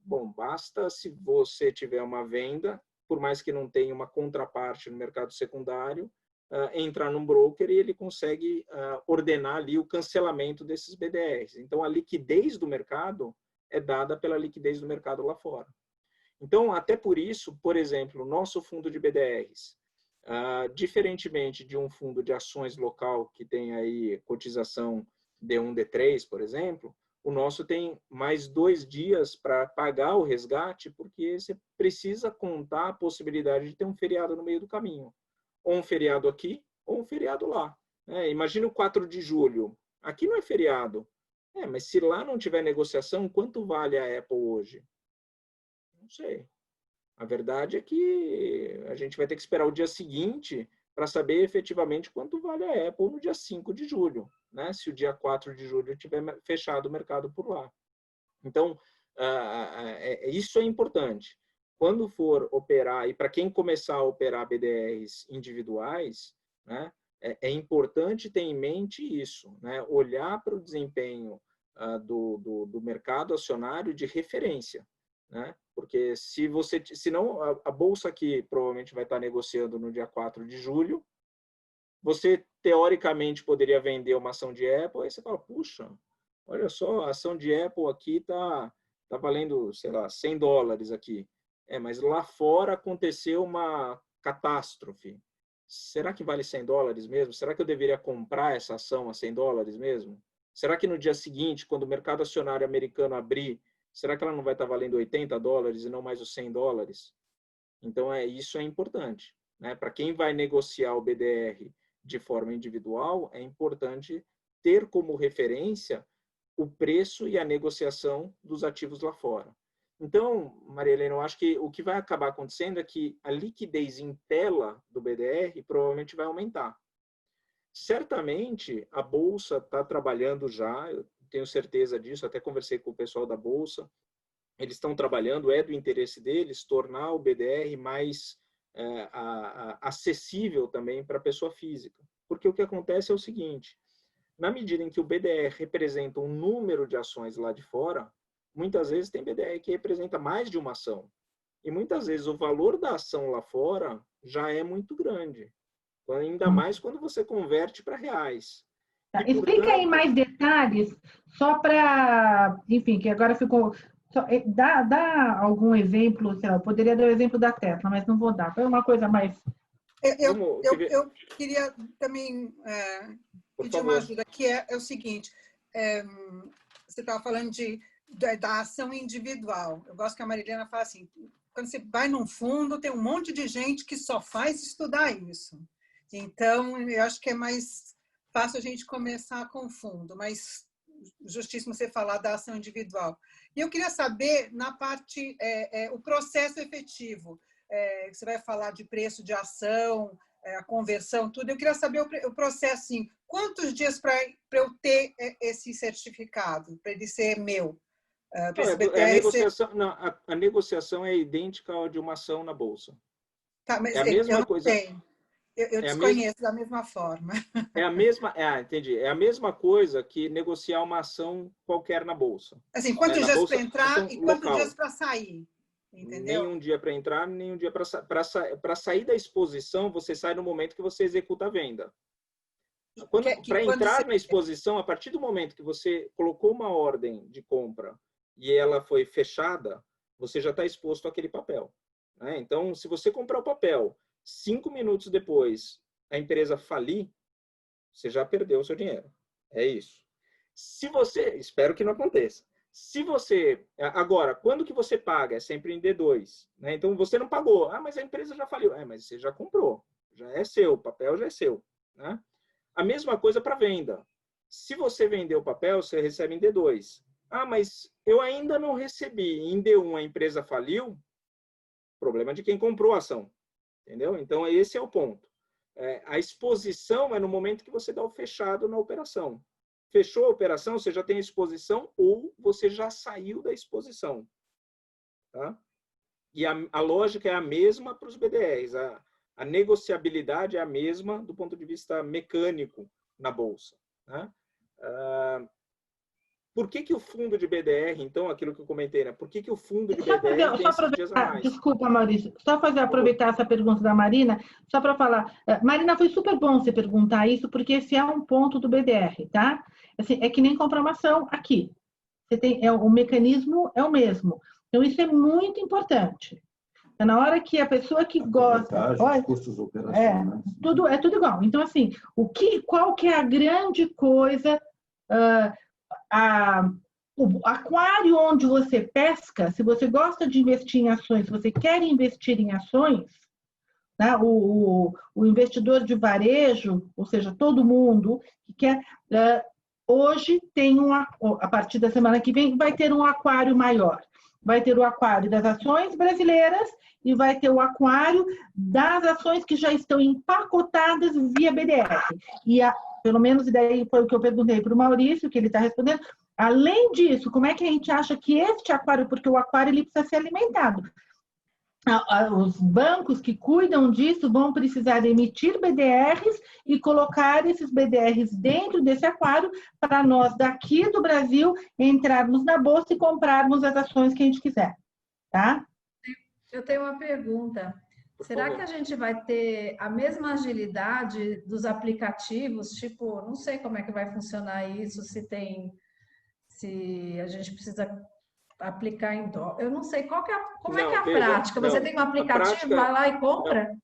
bom, basta se você tiver uma venda, por mais que não tenha uma contraparte no mercado secundário, entrar num broker e ele consegue ordenar ali o cancelamento desses BDRs. Então, a liquidez do mercado é dada pela liquidez do mercado lá fora. Então, até por isso, por exemplo, o nosso fundo de BDRs, diferentemente de um fundo de ações local que tem aí cotização D1, D3, por exemplo, o nosso tem mais 2 dias para pagar o resgate, porque você precisa contar a possibilidade de ter um feriado no meio do caminho. Ou um feriado aqui, ou um feriado lá. Imagina o 4 de julho. Aqui não é feriado. Mas se lá não tiver negociação, quanto vale a Apple hoje? Não sei. A verdade é que a gente vai ter que esperar o dia seguinte para saber efetivamente quanto vale a Apple no dia 5 de julho, né? Se o dia 4 de julho tiver fechado o mercado por lá. Então, isso é importante. Quando for operar, e para quem começar a operar BDRs individuais, né, é importante ter em mente isso, né? Olhar para o desempenho do mercado acionário de referência, né? Porque senão a bolsa aqui provavelmente vai estar negociando no dia 4 de julho, você teoricamente poderia vender uma ação de Apple, aí você fala, puxa, olha só, a ação de Apple aqui está valendo, sei lá, $100 aqui. Mas lá fora aconteceu uma catástrofe. Será que vale $100 mesmo? Será que eu deveria comprar essa ação a $100 mesmo? Será que no dia seguinte, quando o mercado acionário americano abrir, será que ela não vai estar valendo $80 e não mais os $100? Então, isso é importante, né? Para quem vai negociar o BDR de forma individual, é importante ter como referência o preço e a negociação dos ativos lá fora. Então, Maria Helena, eu acho que o que vai acabar acontecendo é que a liquidez em tela do BDR provavelmente vai aumentar. Certamente, a Bolsa está trabalhando já, eu tenho certeza disso, até conversei com o pessoal da Bolsa, eles estão trabalhando, é do interesse deles, tornar o BDR mais acessível também para a pessoa física. Porque o que acontece é o seguinte, na medida em que o BDR representa um número de ações lá de fora, muitas vezes tem BDR que representa mais de uma ação. E muitas vezes o valor da ação lá fora já é muito grande. Ainda mais quando você converte para reais. Tá, explica aí mais detalhes, só para, enfim, que agora ficou... Dá algum exemplo, sei lá, eu poderia dar o exemplo da Tesla, mas não vou dar. Foi uma coisa mais... Eu queria também pedir uma ajuda, que é o seguinte, você estava falando da ação individual. Eu gosto que a Marilena fala assim, quando você vai num fundo, tem um monte de gente que só faz estudar isso. Então, eu acho que é mais fácil a gente começar com o fundo, mas justíssimo você falar da ação individual. E eu queria saber, na parte, o processo efetivo, você vai falar de preço de ação, a conversão, tudo. Eu queria saber o processo, assim, quantos dias para eu ter esse certificado, para ele ser meu? A negociação é idêntica à de uma ação na Bolsa. Tá, mas é a mesma coisa. Eu desconheço da mesma forma. Entendi. É a mesma coisa que negociar uma ação qualquer na Bolsa. Assim, quantos dias para entrar e quantos dias para sair? Entendeu? Nenhum dia para entrar, nenhum dia para sair da exposição, você sai no momento que você executa a venda. Para entrar na exposição, a partir do momento que você colocou uma ordem de compra e ela foi fechada, você já está exposto àquele papel. Né? Então, se você comprar o papel, 5 minutos depois a empresa falir, você já perdeu o seu dinheiro. É isso. Espero que não aconteça. Agora, quando que você paga? É sempre em D2. Né? Então, você não pagou. Mas a empresa já faliu. Mas você já comprou. Já é seu. O papel já é seu. Né? A mesma coisa para venda. Se você vender o papel, você recebe em D2. Mas eu ainda não recebi. Em D1 a empresa faliu. Problema de quem comprou a ação. Entendeu? Então, esse é o ponto. A exposição é no momento que você dá o fechado na operação. Fechou a operação, você já tem exposição ou você já saiu da exposição. Tá? E a lógica é a mesma para os BDRs. A negociabilidade é a mesma do ponto de vista mecânico na Bolsa. Né? Por que o fundo de BDR, então, aquilo que eu comentei, né? Por que o fundo de BDR tem esses dias a mais? Desculpa, Maurício, só aproveitar essa pergunta da Marina, só para falar. Marina, foi super bom você perguntar isso, porque esse é um ponto do BDR, tá? Assim, é que nem comprar uma ação aqui. Você tem, o mecanismo é o mesmo. Então, isso é muito importante. Então, na hora que a pessoa que gosta... Olha, custos operacionais. É tudo igual. Então, assim, qual que é a grande coisa... o aquário onde você pesca, se você gosta de investir em ações, se você quer investir em ações, né, o investidor de varejo, ou seja, todo mundo que quer, hoje tem a partir da semana que vem, vai ter um aquário maior. Vai ter o aquário das ações brasileiras e vai ter o aquário das ações que já estão empacotadas via BDR. E pelo menos, e daí foi o que eu perguntei para o Maurício, que ele está respondendo. Além disso, como é que a gente acha que este aquário, porque o aquário ele precisa ser alimentado. Os bancos que cuidam disso vão precisar emitir BDRs e colocar esses BDRs dentro desse aquário para nós daqui do Brasil entrarmos na bolsa e comprarmos as ações que a gente quiser, tá? Eu tenho uma pergunta. Será que a gente vai ter a mesma agilidade dos aplicativos? Tipo, não sei como é que vai funcionar isso, se a gente precisa aplicar em dólar. Eu não sei como é que é a prática. Você tem um aplicativo, vai lá e compra?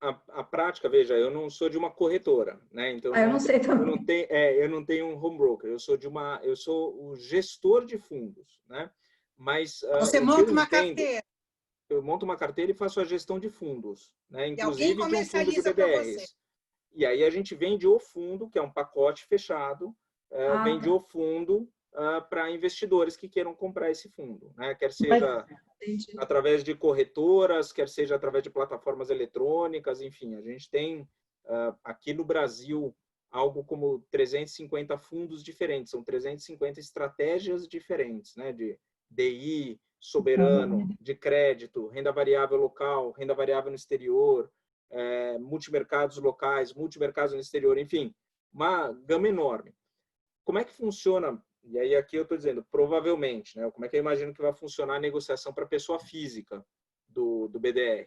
A prática, veja, eu não sou de uma corretora, né? Então eu não sei também. Eu não tenho um home broker. Eu sou o gestor de fundos, né? Mas você monta uma carteira. Eu monto uma carteira e faço a gestão de fundos, né? Inclusive de um fundo de BDRs. E aí a gente vende o fundo, que é um pacote fechado, vende o fundo para investidores que queiram comprar esse fundo, né? Quer seja através de corretoras, quer seja através de plataformas eletrônicas, enfim, a gente tem aqui no Brasil algo como 350 fundos diferentes, são 350 estratégias diferentes, né? De DI, soberano, de crédito, renda variável local, renda variável no exterior, multimercados locais, multimercados no exterior, enfim, uma gama enorme. Como é que funciona? E aí aqui eu estou dizendo, provavelmente, né? Como é que eu imagino que vai funcionar a negociação para a pessoa física do BDR?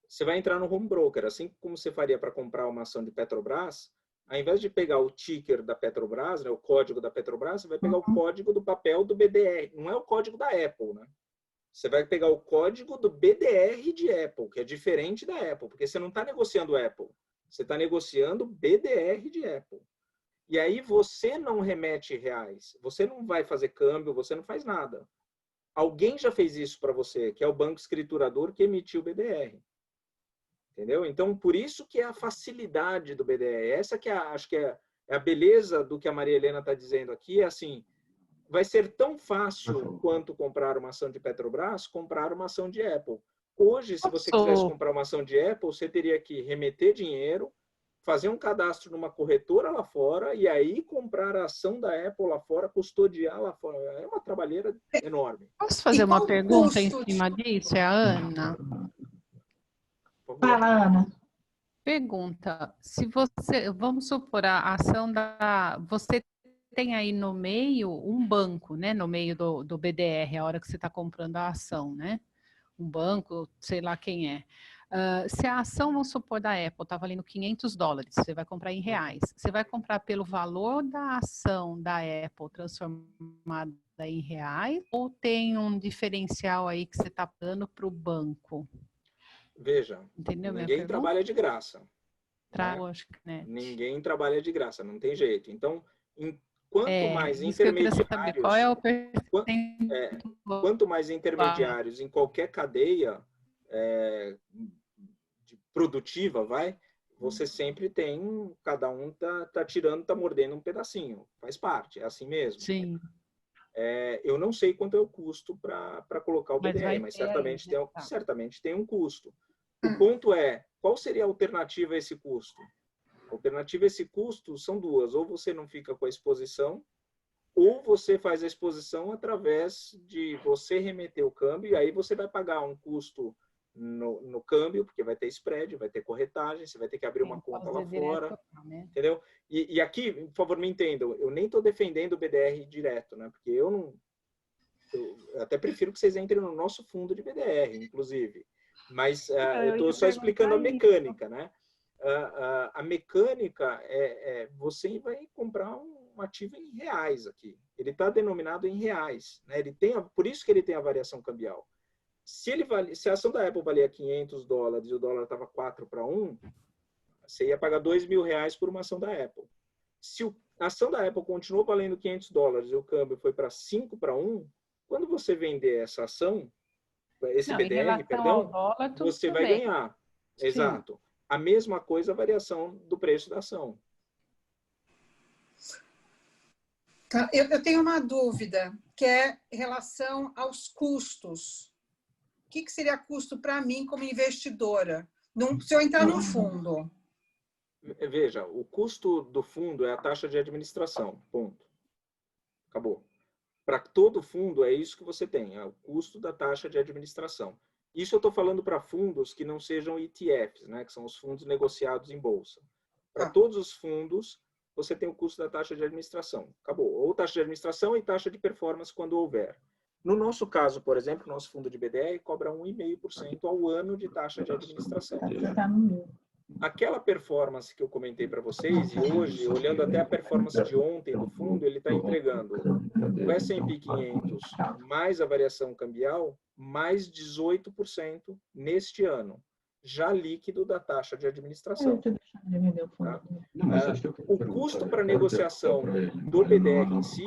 Você vai entrar no home broker, assim como você faria para comprar uma ação de Petrobras, ao invés de pegar o ticker da Petrobras, né, o código da Petrobras, você vai pegar o código do papel do BDR. Não é o código da Apple, né? Você vai pegar o código do BDR de Apple, que é diferente da Apple, porque você não está negociando Apple, você está negociando BDR de Apple. E aí você não remete reais, você não vai fazer câmbio, você não faz nada. Alguém já fez isso para você, que é o banco escriturador que emitiu o BDR. Entendeu? Então, por isso que é a facilidade do BDR. Essa que acho que é a beleza do que a Maria Helena está dizendo aqui, é assim, vai ser tão fácil quanto comprar uma ação de Petrobras, comprar uma ação de Apple. Hoje, se você quisesse comprar uma ação de Apple, você teria que remeter dinheiro, fazer um cadastro numa corretora lá fora e aí comprar a ação da Apple lá fora, custodiar lá fora. É uma trabalheira enorme. Posso fazer uma pergunta em cima disso? É a Ana. Fala, Ana. Pergunta, se você, vamos supor, a ação você tem aí no meio um banco, né, no meio do BDR, a hora que você está comprando a ação, né, um banco, sei lá quem é. Se a ação, vamos supor, da Apple está valendo $500, você vai comprar em reais, você vai comprar pelo valor da ação da Apple transformada em reais ou tem um diferencial aí que você está dando para o banco? Veja, ninguém trabalha de graça. Né? Ninguém trabalha de graça, não tem jeito. Então, quanto mais intermediários, quanto mais intermediários em qualquer cadeia produtiva, você sempre tem, cada um tá tirando, tá mordendo um pedacinho. Faz parte, é assim mesmo. Sim. Eu não sei quanto é o custo para colocar o BDR, mas certamente tem um custo. O ponto é, qual seria a alternativa a esse custo? A alternativa a esse custo são duas. Ou você não fica com a exposição, ou você faz a exposição através de você remeter o câmbio, e aí você vai pagar um custo no câmbio, porque vai ter spread, vai ter corretagem, você vai ter que abrir uma conta lá fora, né? Entendeu? E aqui, por favor, me entendam, eu nem estou defendendo o BDR direto, né? Porque eu até prefiro que vocês entrem no nosso fundo de BDR, inclusive. Mas eu estou só explicando a mecânica, né? A mecânica você vai comprar um ativo em reais aqui. Ele está denominado em reais, né? Por isso que ele tem a variação cambial. Se a ação da Apple valia $500 e o dólar estava 4-1, você ia pagar R$2.000 por uma ação da Apple. Se a ação da Apple continuou valendo $500 e o câmbio foi para 5-1, quando você vender essa ação, esse BDR, perdão, dólar, você vai ganhar. Sim. Exato. A mesma coisa a variação do preço da ação. Tá, eu tenho uma dúvida, que é em relação aos custos. O que seria custo para mim como investidora, se eu entrar num fundo? Veja, o custo do fundo é a taxa de administração, ponto. Acabou. Para todo fundo, é isso que você tem, é o custo da taxa de administração. Isso eu estou falando para fundos que não sejam ETFs, né, que são os fundos negociados em bolsa. Para todos os fundos, você tem o custo da taxa de administração. Acabou. Ou taxa de administração e taxa de performance quando houver. No nosso caso, por exemplo, o nosso fundo de BDR cobra 1,5% ao ano de taxa de administração. Aquela performance que eu comentei para vocês, e hoje, olhando até a performance de ontem do fundo, ele está entregando o S&P 500 mais a variação cambial, mais 18% neste ano, já líquido da taxa de administração. Tá? O custo para negociação do BDR em si,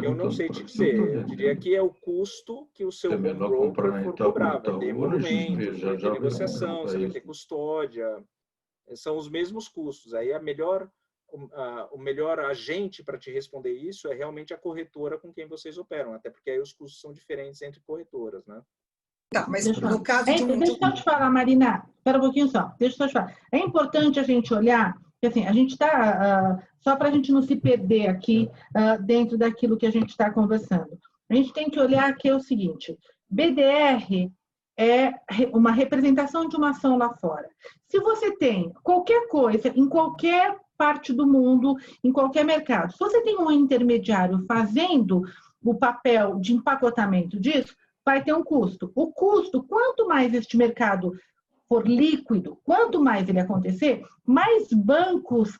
eu não sei te dizer. Eu diria que é o custo que o seu broker for cobrar. Vai ter monumentos, vai ter negociação, você vai ter custódia. São os mesmos custos. Aí o melhor agente para te responder isso é realmente a corretora com quem vocês operam, até porque aí os custos são diferentes entre corretoras, né? Tá, mas no caso de Deixa eu te falar, Marina, espera um pouquinho só, deixa eu te falar. É importante a gente olhar, porque assim, a gente está, só para a gente não se perder aqui dentro daquilo que a gente está conversando. A gente tem que olhar que é o seguinte, BDR é uma representação de uma ação lá fora. Se você tem qualquer coisa, em qualquer parte do mundo, em qualquer mercado, se você tem um intermediário fazendo o papel de empacotamento disso, vai ter um custo. O custo, quanto mais este mercado for líquido, quanto mais ele acontecer, mais bancos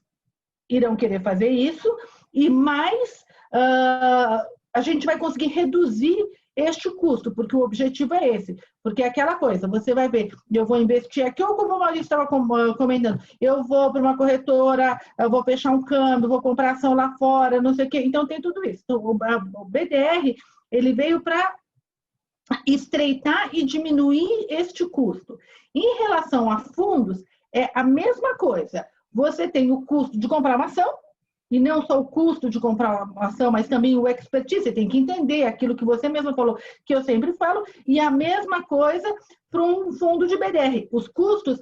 irão querer fazer isso e mais a gente vai conseguir reduzir este custo, porque o objetivo é esse. Porque é aquela coisa, você vai ver, eu vou investir aqui, ou como o Maurício estava comentando, eu vou para uma corretora, eu vou fechar um câmbio, vou comprar ação lá fora, não sei o quê. Então, tem tudo isso. Então, o BDR, ele veio para estreitar e diminuir este custo. Em relação a fundos, é a mesma coisa. Você tem o custo de comprar uma ação, e não só o custo de comprar uma ação, mas também o expertise, você tem que entender aquilo que você mesmo falou, que eu sempre falo, e a mesma coisa para um fundo de BDR. Os custos,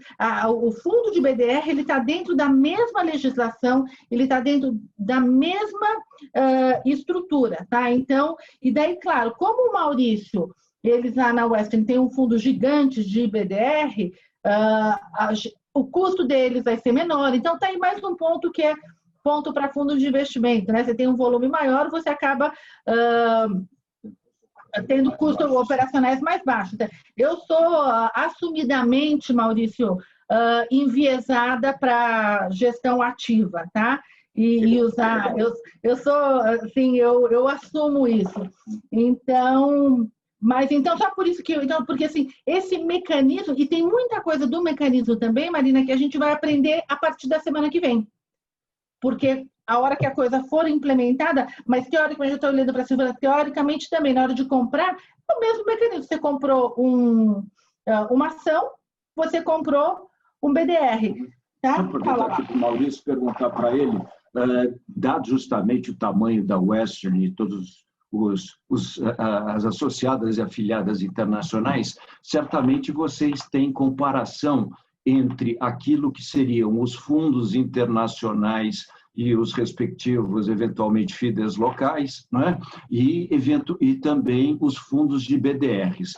o fundo de BDR, ele está dentro da mesma legislação, ele está dentro da mesma estrutura, tá? Então, e daí, claro, como o Maurício, eles lá na Western têm um fundo gigante de BDR, o custo deles vai ser menor. Então, está aí mais um ponto que é ponto para fundos de investimento, né? Você tem um volume maior, você acaba tendo custos operacionais mais baixos. Eu sou assumidamente, Maurício, enviesada para gestão ativa, tá? E usar, eu sou, assim, eu assumo isso. Então, mas então só por isso que porque assim, esse mecanismo, e tem muita coisa do mecanismo também, Marina, que a gente vai aprender a partir da semana que vem. Porque a hora que a coisa for implementada, mas teoricamente, eu estou olhando para a Silvana, teoricamente também, na hora de comprar, é o mesmo mecanismo. Você comprou uma ação, você comprou um BDR. Tá? Não, porque está aqui para o Maurício perguntar para ele, dado justamente o tamanho da Western e todos as associadas e afiliadas internacionais, certamente vocês têm comparação entre aquilo que seriam os fundos internacionais e os respectivos, eventualmente, FIDES locais, não é? E também os fundos de BDRs.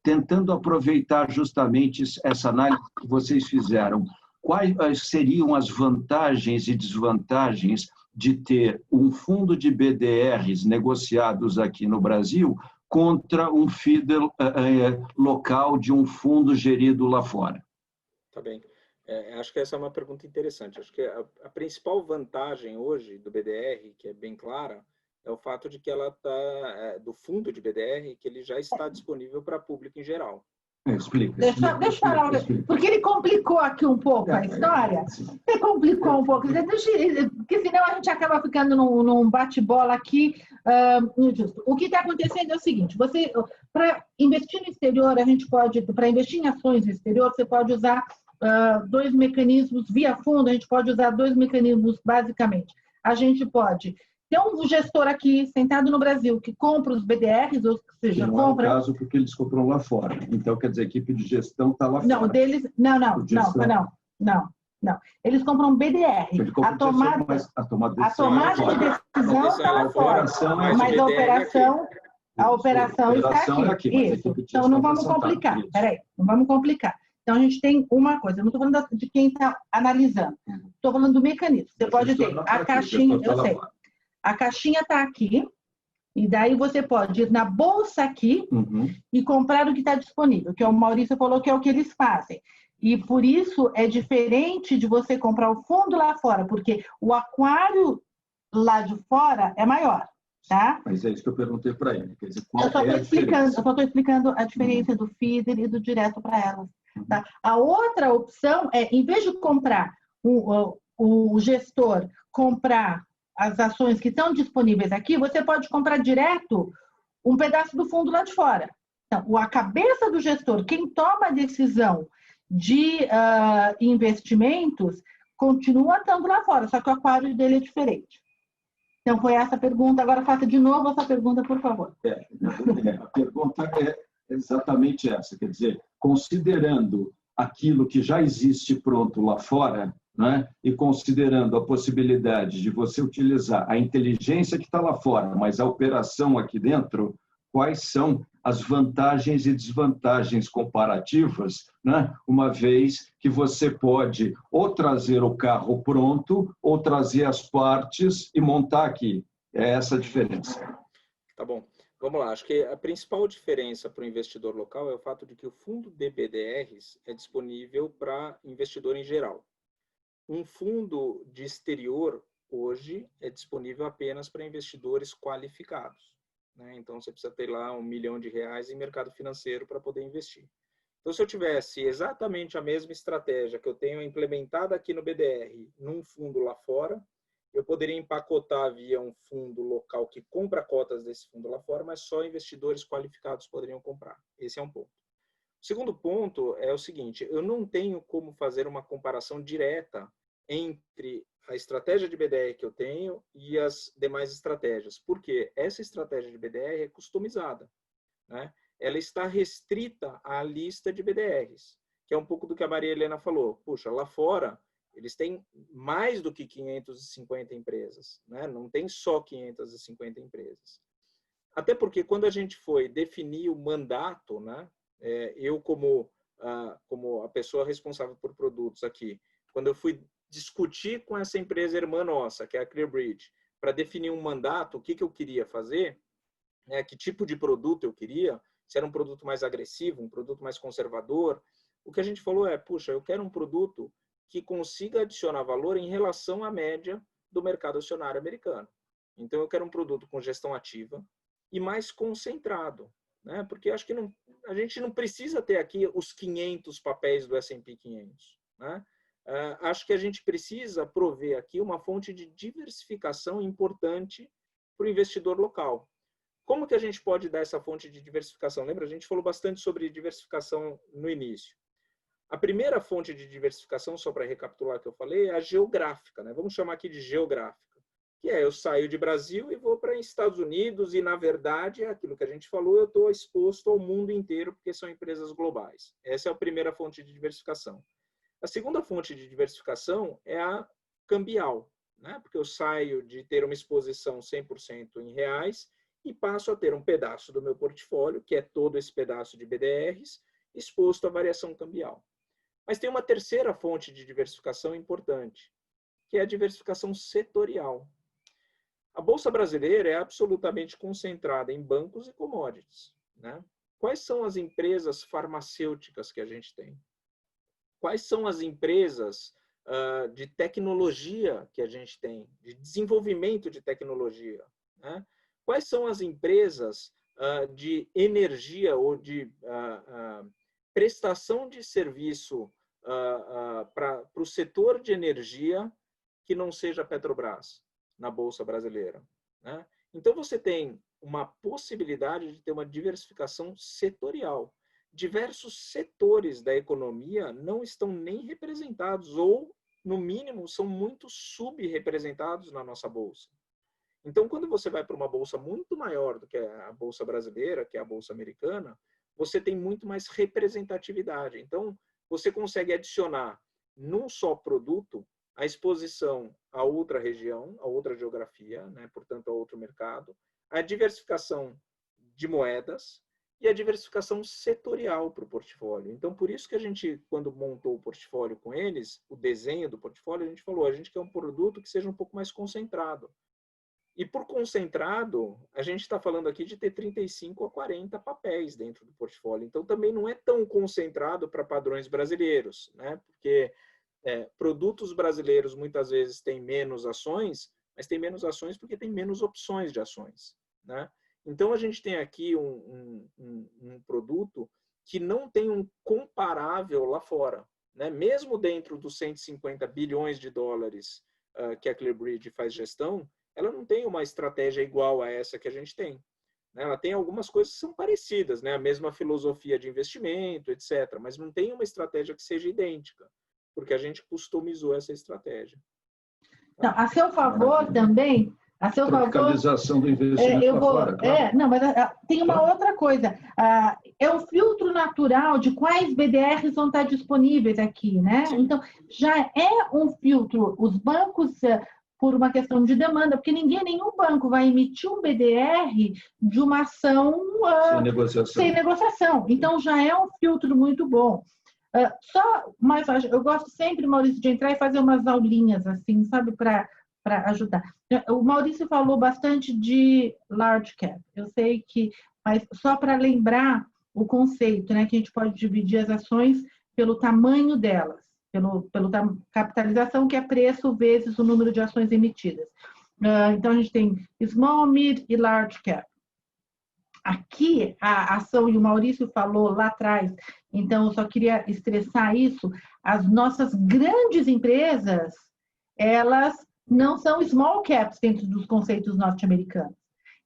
tentando aproveitar justamente essa análise que vocês fizeram, quais seriam as vantagens e desvantagens de ter um fundo de BDRs negociados aqui no Brasil contra um feeder local de um fundo gerido lá fora? Tá bem. Acho que essa é uma pergunta interessante. Acho que a principal vantagem hoje do BDR, que é bem clara, é o fato de que ela está, do fundo de BDR, que ele já está disponível para público em geral. Explica. Deixa eu falar, porque ele complicou aqui um pouco a história. Ele complicou um pouco, porque senão a gente acaba ficando num bate-bola aqui injusto. O que está acontecendo é o seguinte: para investir no exterior, a gente pode, para investir em ações no exterior, você pode usar dois mecanismos via fundo. A gente pode usar dois mecanismos basicamente. A gente pode ter um gestor aqui, sentado no Brasil, que compra os BDRs, ou seja, não compra... é o caso porque eles compram lá fora. Então, quer dizer, a equipe de gestão está lá não, fora. Não. Eles compram BDR. A tomada de decisão está lá fora. Mas a operação está aqui. Isso. Então, não vamos complicar. Peraí, não vamos complicar. Então, a gente tem uma coisa. Eu não estou falando de quem está analisando. Estou falando do mecanismo. Você pode ter a caixinha, eu sei. A caixinha está aqui, e daí você pode ir na bolsa aqui e comprar o que está disponível, que o Maurício falou que é o que eles fazem. E por isso é diferente de você comprar o fundo lá fora, porque o aquário lá de fora é maior, tá? Mas é isso que eu perguntei para ele. Quer dizer, eu só estou explicando a diferença do feeder e do direto para elas. Tá? A outra opção é, em vez de comprar o gestor, comprar as ações que estão disponíveis aqui, você pode comprar direto um pedaço do fundo lá de fora. Então, a cabeça do gestor, quem toma a decisão de investimentos, continua estando lá fora, só que o aquário dele é diferente. Então, foi essa a pergunta. Agora, faça de novo essa pergunta, por favor. A pergunta é exatamente essa. Quer dizer, considerando aquilo que já existe pronto lá fora, né, e considerando a possibilidade de você utilizar a inteligência que está lá fora, mas a operação aqui dentro, quais são as vantagens e desvantagens comparativas, né, uma vez que você pode ou trazer o carro pronto ou trazer as partes e montar aqui. É essa a diferença. Tá bom. Vamos lá. Acho que a principal diferença para o investidor local é o fato de que o fundo de BDRs é disponível para investidor em geral. Um fundo de exterior, hoje, é disponível apenas para investidores qualificados, né? Então, você precisa ter lá R$1 milhão em mercado financeiro para poder investir. Então, se eu tivesse exatamente a mesma estratégia que eu tenho implementada aqui no BDR, num fundo lá fora, eu poderia empacotar via um fundo local que compra cotas desse fundo lá fora, mas só investidores qualificados poderiam comprar. Esse é um ponto. O segundo ponto é o seguinte: eu não tenho como fazer uma comparação direta entre a estratégia de BDR que eu tenho e as demais estratégias, porque essa estratégia de BDR é customizada, né? Ela está restrita à lista de BDRs, que é um pouco do que a Maria Helena falou. Puxa, lá fora eles têm mais do que 550 empresas, né? Não tem só 550 empresas. Até porque quando a gente foi definir o mandato, né? Eu como a pessoa responsável por produtos aqui, quando eu fui discutir com essa empresa irmã nossa, que é a ClearBridge, para definir um mandato, o que eu queria fazer, né, que tipo de produto eu queria, se era um produto mais agressivo, um produto mais conservador, o que a gente falou é, puxa, eu quero um produto que consiga adicionar valor em relação à média do mercado acionário americano. Então, eu quero um produto com gestão ativa e mais concentrado, né? Porque acho que a gente não precisa ter aqui os 500 papéis do S&P 500, né? Acho que a gente precisa prover aqui uma fonte de diversificação importante para o investidor local. Como que a gente pode dar essa fonte de diversificação? Lembra, a gente falou bastante sobre diversificação no início. A primeira fonte de diversificação, só para recapitular o que eu falei, é a geográfica, né? Vamos chamar aqui de geográfica, que é eu saio de Brasil e vou para Estados Unidos e, na verdade, é aquilo que a gente falou, eu estou exposto ao mundo inteiro porque são empresas globais. Essa é a primeira fonte de diversificação. A segunda fonte de diversificação é a cambial, né? Porque eu saio de ter uma exposição 100% em reais e passo a ter um pedaço do meu portfólio, que é todo esse pedaço de BDRs, exposto à variação cambial. Mas tem uma terceira fonte de diversificação importante, que é a diversificação setorial. A Bolsa Brasileira é absolutamente concentrada em bancos e commodities, né? Quais são as empresas farmacêuticas que a gente tem? Quais são as empresas de tecnologia que a gente tem, de desenvolvimento de tecnologia, né? Quais são as empresas de energia ou de prestação de serviço para o setor de energia que não seja a Petrobras na Bolsa Brasileira, né? Então, você tem uma possibilidade de ter uma diversificação setorial. Diversos setores da economia não estão nem representados ou, no mínimo, são muito subrepresentados na nossa Bolsa. Então, quando você vai para uma Bolsa muito maior do que a Bolsa Brasileira, que é a Bolsa Americana, você tem muito mais representatividade. Então, você consegue adicionar num só produto a exposição a outra região, a outra geografia, né? Portanto, a outro mercado, a diversificação de moedas e a diversificação setorial para o portfólio. Então, por isso que a gente, quando montou o portfólio com eles, o desenho do portfólio, a gente falou, a gente quer um produto que seja um pouco mais concentrado. E por concentrado, a gente está falando aqui de ter 35 a 40 papéis dentro do portfólio. Então, também não é tão concentrado para padrões brasileiros, né? Porque produtos brasileiros muitas vezes têm menos ações, mas tem menos ações porque tem menos opções de ações, né? Então, a gente tem aqui um produto que não tem um comparável lá fora, né? Mesmo dentro dos 150 bilhões de dólares que a ClearBridge faz gestão, ela não tem uma estratégia igual a essa que a gente tem, né? Ela tem algumas coisas que são parecidas, né? A mesma filosofia de investimento, etc., mas não tem uma estratégia que seja idêntica, porque a gente customizou essa estratégia. Então, a seu favor também, a seu favor... Tropicalização do investimento lá fora, claro. Não, mas tem uma outra coisa. É o filtro natural de quais BDRs vão estar disponíveis aqui, né? Sim. Então, já é um filtro. Os bancos, por uma questão de demanda, porque nenhum banco vai emitir um BDR de uma ação sem negociação. Então, já é um filtro muito bom. Mas eu gosto sempre, Maurício, de entrar e fazer umas aulinhas, assim, sabe, para ajudar. O Maurício falou bastante de large cap. Eu sei que, mas só para lembrar o conceito, né, que a gente pode dividir as ações pelo tamanho delas, pela capitalização, que é preço vezes o número de ações emitidas. Então, a gente tem small, mid e large cap. Aqui, a ação, e o Maurício falou lá atrás, então eu só queria estressar isso, as nossas grandes empresas, elas não são small caps dentro dos conceitos norte-americanos.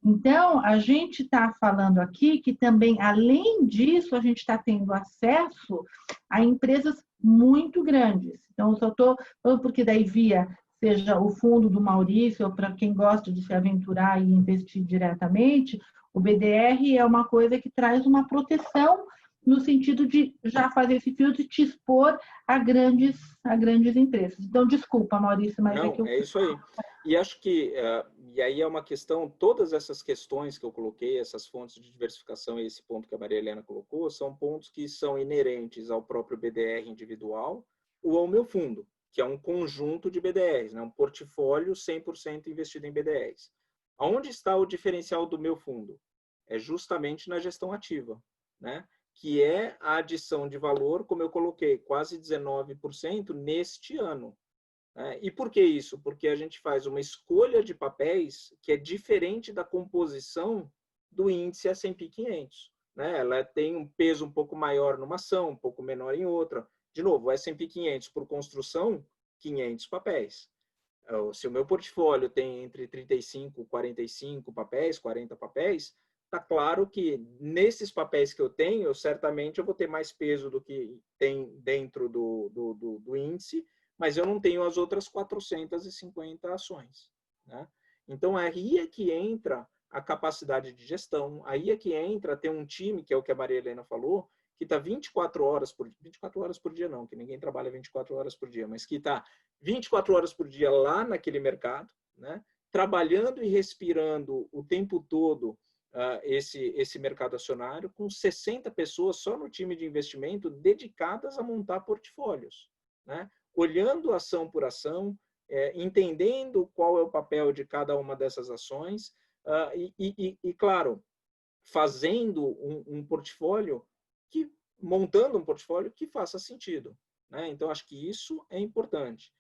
Então, a gente está falando aqui que também, além disso, a gente está tendo acesso a empresas muito grandes. Então, eu só estou falando porque daí via, seja o fundo do Maurício, ou para quem gosta de se aventurar e investir diretamente, o BDR é uma coisa que traz uma proteção no sentido de já fazer esse filtro e te expor a grandes empresas. Então, desculpa, Maurício, mas não, é isso aí. E acho que, e aí é uma questão, todas essas questões que eu coloquei, essas fontes de diversificação e esse ponto que a Maria Helena colocou, são pontos que são inerentes ao próprio BDR individual ou ao meu fundo, que é um conjunto de BDRs, né? Um portfólio 100% investido em BDRs. Aonde está o diferencial do meu fundo? É justamente na gestão ativa, né? Que é a adição de valor, como eu coloquei, quase 19% neste ano. E por que isso? Porque a gente faz uma escolha de papéis que é diferente da composição do índice S&P 500. Né? Ela tem um peso um pouco maior numa ação, um pouco menor em outra. De novo, o S&P 500 por construção, 500 papéis. Se o meu portfólio tem entre 35 e 45 papéis, 40 papéis, está claro que nesses papéis que eu tenho, certamente eu vou ter mais peso do que tem dentro do índice, mas eu não tenho as outras 450 ações. Né? Então, aí é que entra a capacidade de gestão, aí é que entra ter um time, que é o que a Maria Helena falou, que está 24 horas por dia não, que ninguém trabalha 24 horas por dia, mas que está 24 horas por dia lá naquele mercado, né? Trabalhando e respirando o tempo todo esse mercado acionário com 60 pessoas só no time de investimento dedicadas a montar portfólios, né? Olhando ação por ação, entendendo qual é o papel de cada uma dessas ações e claro, fazendo um portfólio montando um portfólio que faça sentido, né? Então, acho que isso é importante.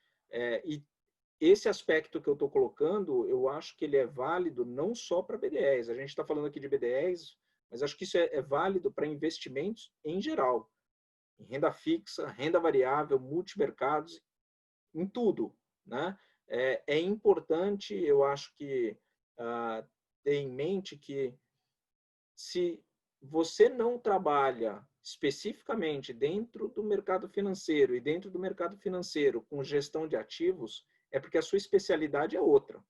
E esse aspecto que eu estou colocando, eu acho que ele é válido não só para BDRs. A gente está falando aqui de BDRs, mas acho que isso é válido para investimentos em geral. Em renda fixa, renda variável, multimercados, em tudo, né? É importante, eu acho que, ter em mente que se você não trabalha especificamente dentro do mercado financeiro e dentro do mercado financeiro com gestão de ativos, é porque a sua especialidade é outra,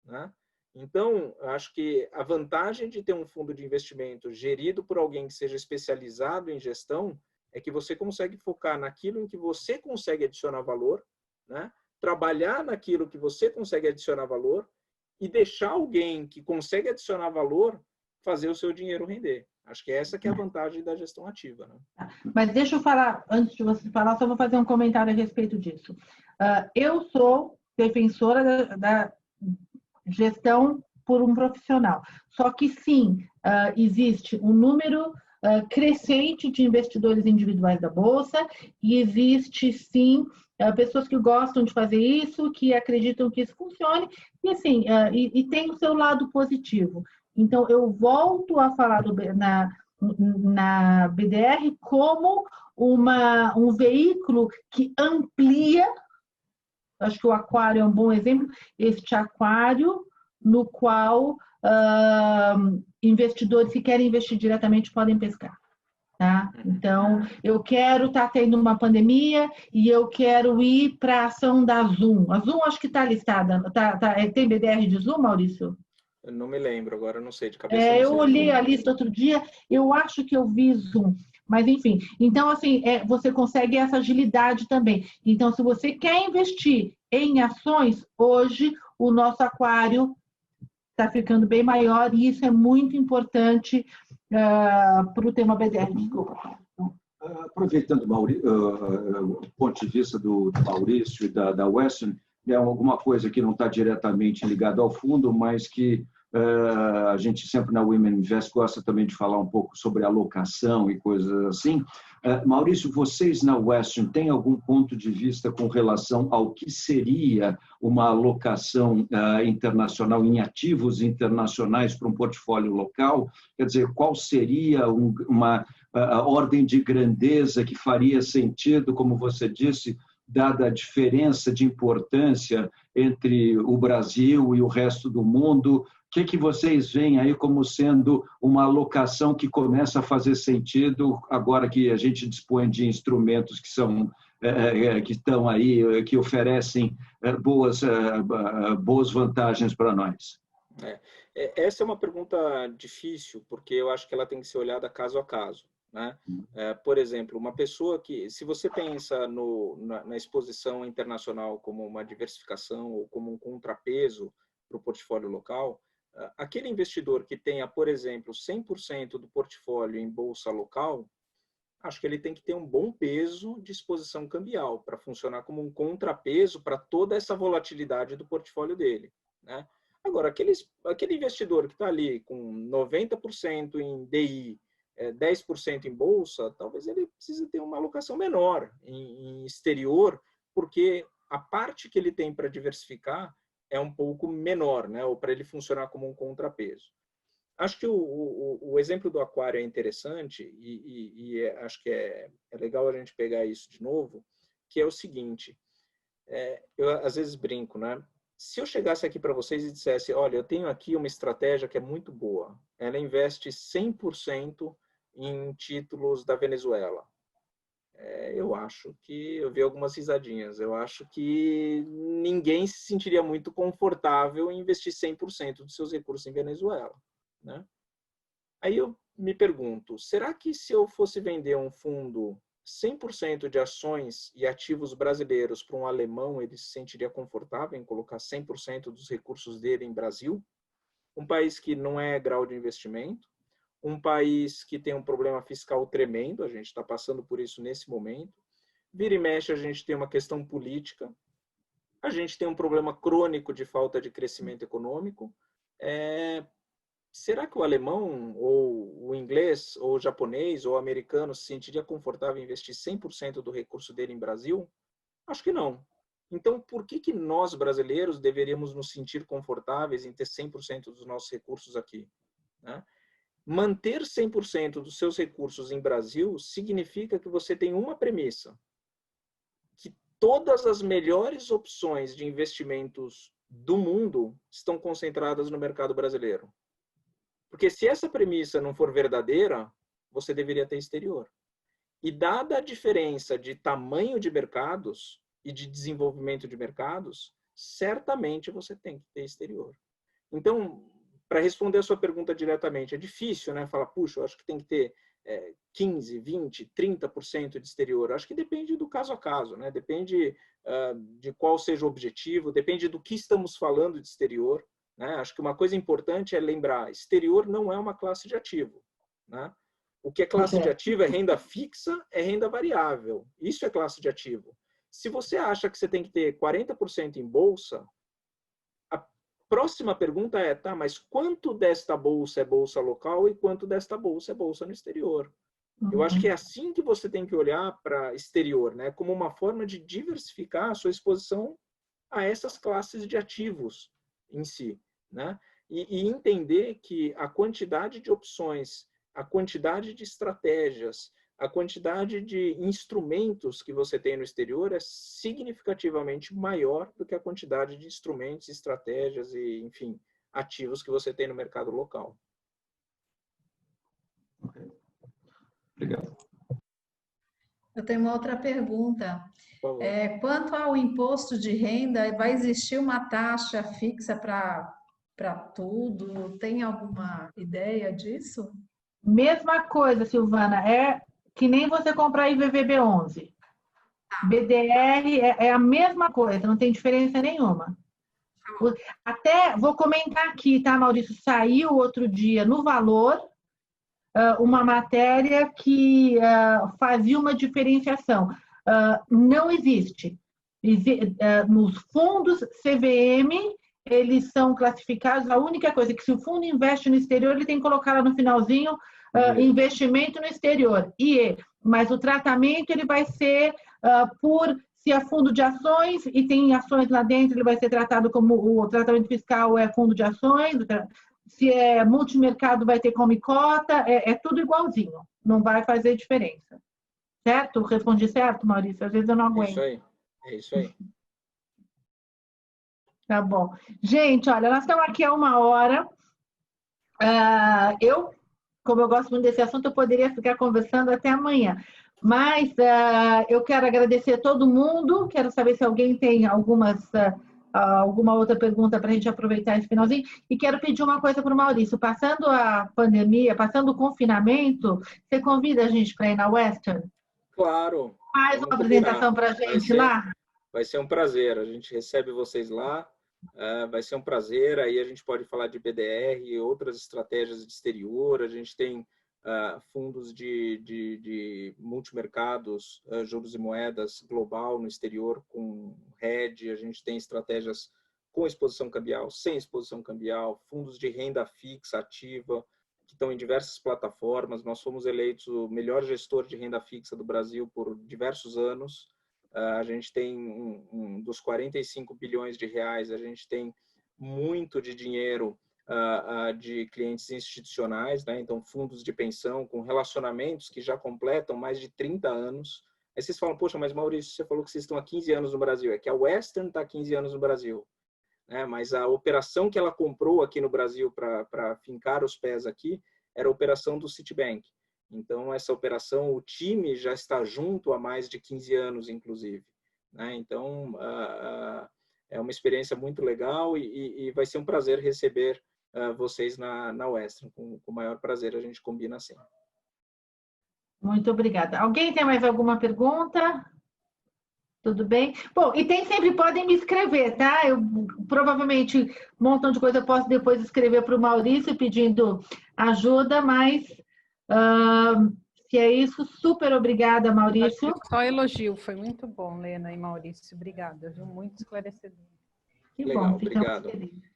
né? Então, acho que a vantagem de ter um fundo de investimento gerido por alguém que seja especializado em gestão é que você consegue focar naquilo em que você consegue adicionar valor, né? Trabalhar naquilo que você consegue adicionar valor e deixar alguém que consegue adicionar valor fazer o seu dinheiro render. Acho que essa que é a vantagem da gestão ativa, né? Mas deixa eu falar, antes de você falar, só vou fazer um comentário a respeito disso. Eu sou defensora da gestão por um profissional. Só que sim, existe um número crescente de investidores individuais da Bolsa e existe sim pessoas que gostam de fazer isso, que acreditam que isso funcione e assim, e tem o seu lado positivo. Então, eu volto a falar na BDR como um veículo que amplia, acho que o aquário é um bom exemplo, este aquário no qual investidores que querem investir diretamente podem pescar. Tá? Então, eu quero estar tendo uma pandemia e eu quero ir para a ação da Zoom. A Zoom acho que está listada. Tem BDR de Zoom, Maurício? Eu não me lembro, agora eu não sei de cabeça. Eu olhei a lista outro dia, eu acho que eu vi Zoom. Mas, enfim, então, assim, você consegue essa agilidade também. Então, se você quer investir em ações, hoje o nosso aquário está ficando bem maior e isso é muito importante para o tema BDR. Desculpa. Aproveitando o ponto de vista do Maurício e da Western, é alguma coisa que não está diretamente ligada ao fundo, mas que a gente sempre na Women Invest gosta também de falar um pouco sobre alocação e coisas assim. Maurício, vocês na Western têm algum ponto de vista com relação ao que seria uma alocação internacional em ativos internacionais para um portfólio local? Quer dizer, qual seria uma ordem de grandeza que faria sentido, como você disse, dada a diferença de importância entre o Brasil e o resto do mundo? O que vocês veem aí como sendo uma alocação que começa a fazer sentido agora que a gente dispõe de instrumentos que estão aí, que oferecem boas vantagens para nós? Essa é uma pergunta difícil, porque eu acho que ela tem que ser olhada caso a caso, né? Por exemplo, uma pessoa que, se você pensa na exposição internacional como uma diversificação ou como um contrapeso para o portfólio local, aquele investidor que tenha, por exemplo, 100% do portfólio em bolsa local, acho que ele tem que ter um bom peso de exposição cambial para funcionar como um contrapeso para toda essa volatilidade do portfólio dele, né? Agora, aquele investidor que está ali com 90% em DI, 10% em bolsa, talvez ele precise ter uma alocação menor em exterior, porque a parte que ele tem para diversificar é um pouco menor, né? Ou para ele funcionar como um contrapeso. Acho que o exemplo do aquário é interessante e acho que é legal a gente pegar isso de novo, que é o seguinte, eu às vezes brinco, né? Se eu chegasse aqui para vocês e dissesse, olha, eu tenho aqui uma estratégia que é muito boa, ela investe 100% em títulos da Venezuela. Eu acho que, eu vi algumas risadinhas, eu acho que ninguém se sentiria muito confortável em investir 100% dos seus recursos em Venezuela, né? Aí eu me pergunto, será que se eu fosse vender um fundo 100% de ações e ativos brasileiros para um alemão, ele se sentiria confortável em colocar 100% dos recursos dele em Brasil? um país que não é grau de investimento, um país que tem um problema fiscal tremendo, a gente está passando por isso nesse momento. Vira e mexe, a gente tem uma questão política, a gente tem um problema crônico de falta de crescimento econômico. Será que o alemão, ou o inglês, ou o japonês, ou o americano se sentiria confortável em investir 100% do recurso dele em Brasil? Acho que não. Então, por que nós, brasileiros, deveríamos nos sentir confortáveis em ter 100% dos nossos recursos aqui? Né? Manter 100% dos seus recursos em Brasil significa que você tem uma premissa, que todas as melhores opções de investimentos do mundo estão concentradas no mercado brasileiro. Porque se essa premissa não for verdadeira, você deveria ter exterior. E dada a diferença de tamanho de mercados e de desenvolvimento de mercados, certamente você tem que ter exterior. Então, para responder a sua pergunta diretamente, é difícil, né? Falar, puxa, eu acho que tem que ter 15, 20, 30% de exterior. Eu acho que depende do caso a caso, né? Depende de qual seja o objetivo, depende do que estamos falando de exterior. Né? Acho que uma coisa importante é lembrar, exterior não é uma classe de ativo. Né? O que é classe de ativo é renda fixa, é renda variável. Isso é classe de ativo. Se você acha que você tem que ter 40% em bolsa, a próxima pergunta é, tá, mas quanto desta bolsa é bolsa local e quanto desta bolsa é bolsa no exterior? Eu acho que é assim que você tem que olhar para exterior, né? Como uma forma de diversificar a sua exposição a essas classes de ativos em si. Né? E entender que a quantidade de opções, a quantidade de estratégias, a quantidade de instrumentos que você tem no exterior é significativamente maior do que a quantidade de instrumentos, estratégias e, enfim, ativos que você tem no mercado local. Okay. Obrigado. Eu tenho uma outra pergunta. Quanto ao imposto de renda, vai existir uma taxa fixa para tudo? Tem alguma ideia disso? Mesma coisa, Silvana, é que nem você comprar IVVB11. BDR é a mesma coisa, não tem diferença nenhuma. Até vou comentar aqui, tá, Maurício? Saiu outro dia no Valor uma matéria que fazia uma diferenciação. Não existe. Nos fundos CVM, eles são classificados, a única coisa é que se o fundo investe no exterior, ele tem que colocar lá no finalzinho investimento no exterior. Mas o tratamento ele vai ser se é fundo de ações e tem ações lá dentro, ele vai ser tratado como o tratamento fiscal é fundo de ações, se é multimercado vai ter como cota, é tudo igualzinho, não vai fazer diferença. Certo? Respondi certo, Maurício? Às vezes eu não aguento. É isso aí. Tá bom. Gente, olha, nós estamos aqui há 1 hora. Como eu gosto muito desse assunto, eu poderia ficar conversando até amanhã. Mas eu quero agradecer a todo mundo. Quero saber se alguém tem alguma outra pergunta para a gente aproveitar esse finalzinho. E quero pedir uma coisa para o Maurício. Passando a pandemia, passando o confinamento, você convida a gente para ir na Western? Claro. Faz uma apresentação para a gente lá? Vai ser um prazer. A gente recebe vocês lá. Vai ser um prazer. Aí a gente pode falar de BDR e outras estratégias de exterior. A gente tem fundos de multimercados, juros e moedas global no exterior com hedge. A gente tem estratégias com exposição cambial, sem exposição cambial, fundos de renda fixa ativa, que estão em diversas plataformas. Nós fomos eleitos o melhor gestor de renda fixa do Brasil por diversos anos. A gente tem dos 45 bilhões de reais, a gente tem muito de dinheiro de clientes institucionais, né? Então fundos de pensão com relacionamentos que já completam mais de 30 anos. Aí vocês falam, poxa, mas Maurício, você falou que vocês estão há 15 anos no Brasil. É que a Western está há 15 anos no Brasil. Né? Mas a operação que ela comprou aqui no Brasil para fincar os pés aqui era a operação do Citibank. Então, essa operação, o time já está junto há mais de 15 anos, inclusive. Né? Então, é uma experiência muito legal e vai ser um prazer receber vocês na Western. Com o maior prazer, a gente combina assim. Muito obrigada. Alguém tem mais alguma pergunta? Tudo bem? Bom, e sempre podem me escrever, tá? Eu provavelmente um montão de coisa eu posso depois escrever para o Maurício pedindo ajuda, mas se é isso, super obrigada, Maurício. Só elogio, foi muito bom, Lena e Maurício. Obrigada, viu? Muito esclarecedor. Que legal, bom, ficamos obrigado. felizes.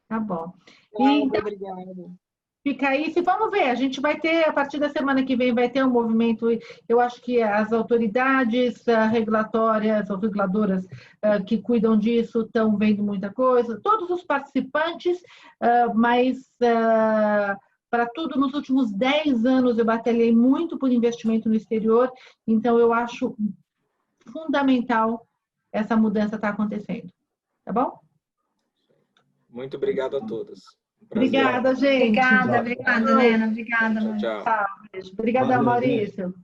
Tá bom. Então, obrigado. Fica aí, vamos ver, a gente vai ter, a partir da semana que vem, vai ter um movimento, eu acho que as autoridades regulatórias, ou reguladoras que cuidam disso estão vendo muita coisa, todos os participantes, mas para tudo, nos últimos 10 anos eu batalhei muito por investimento no exterior, então eu acho fundamental essa mudança estar acontecendo, tá bom? Muito obrigado a todos. Obrigada, gente. Obrigada, Helena. Obrigada, tchau. Obrigada, Maurício.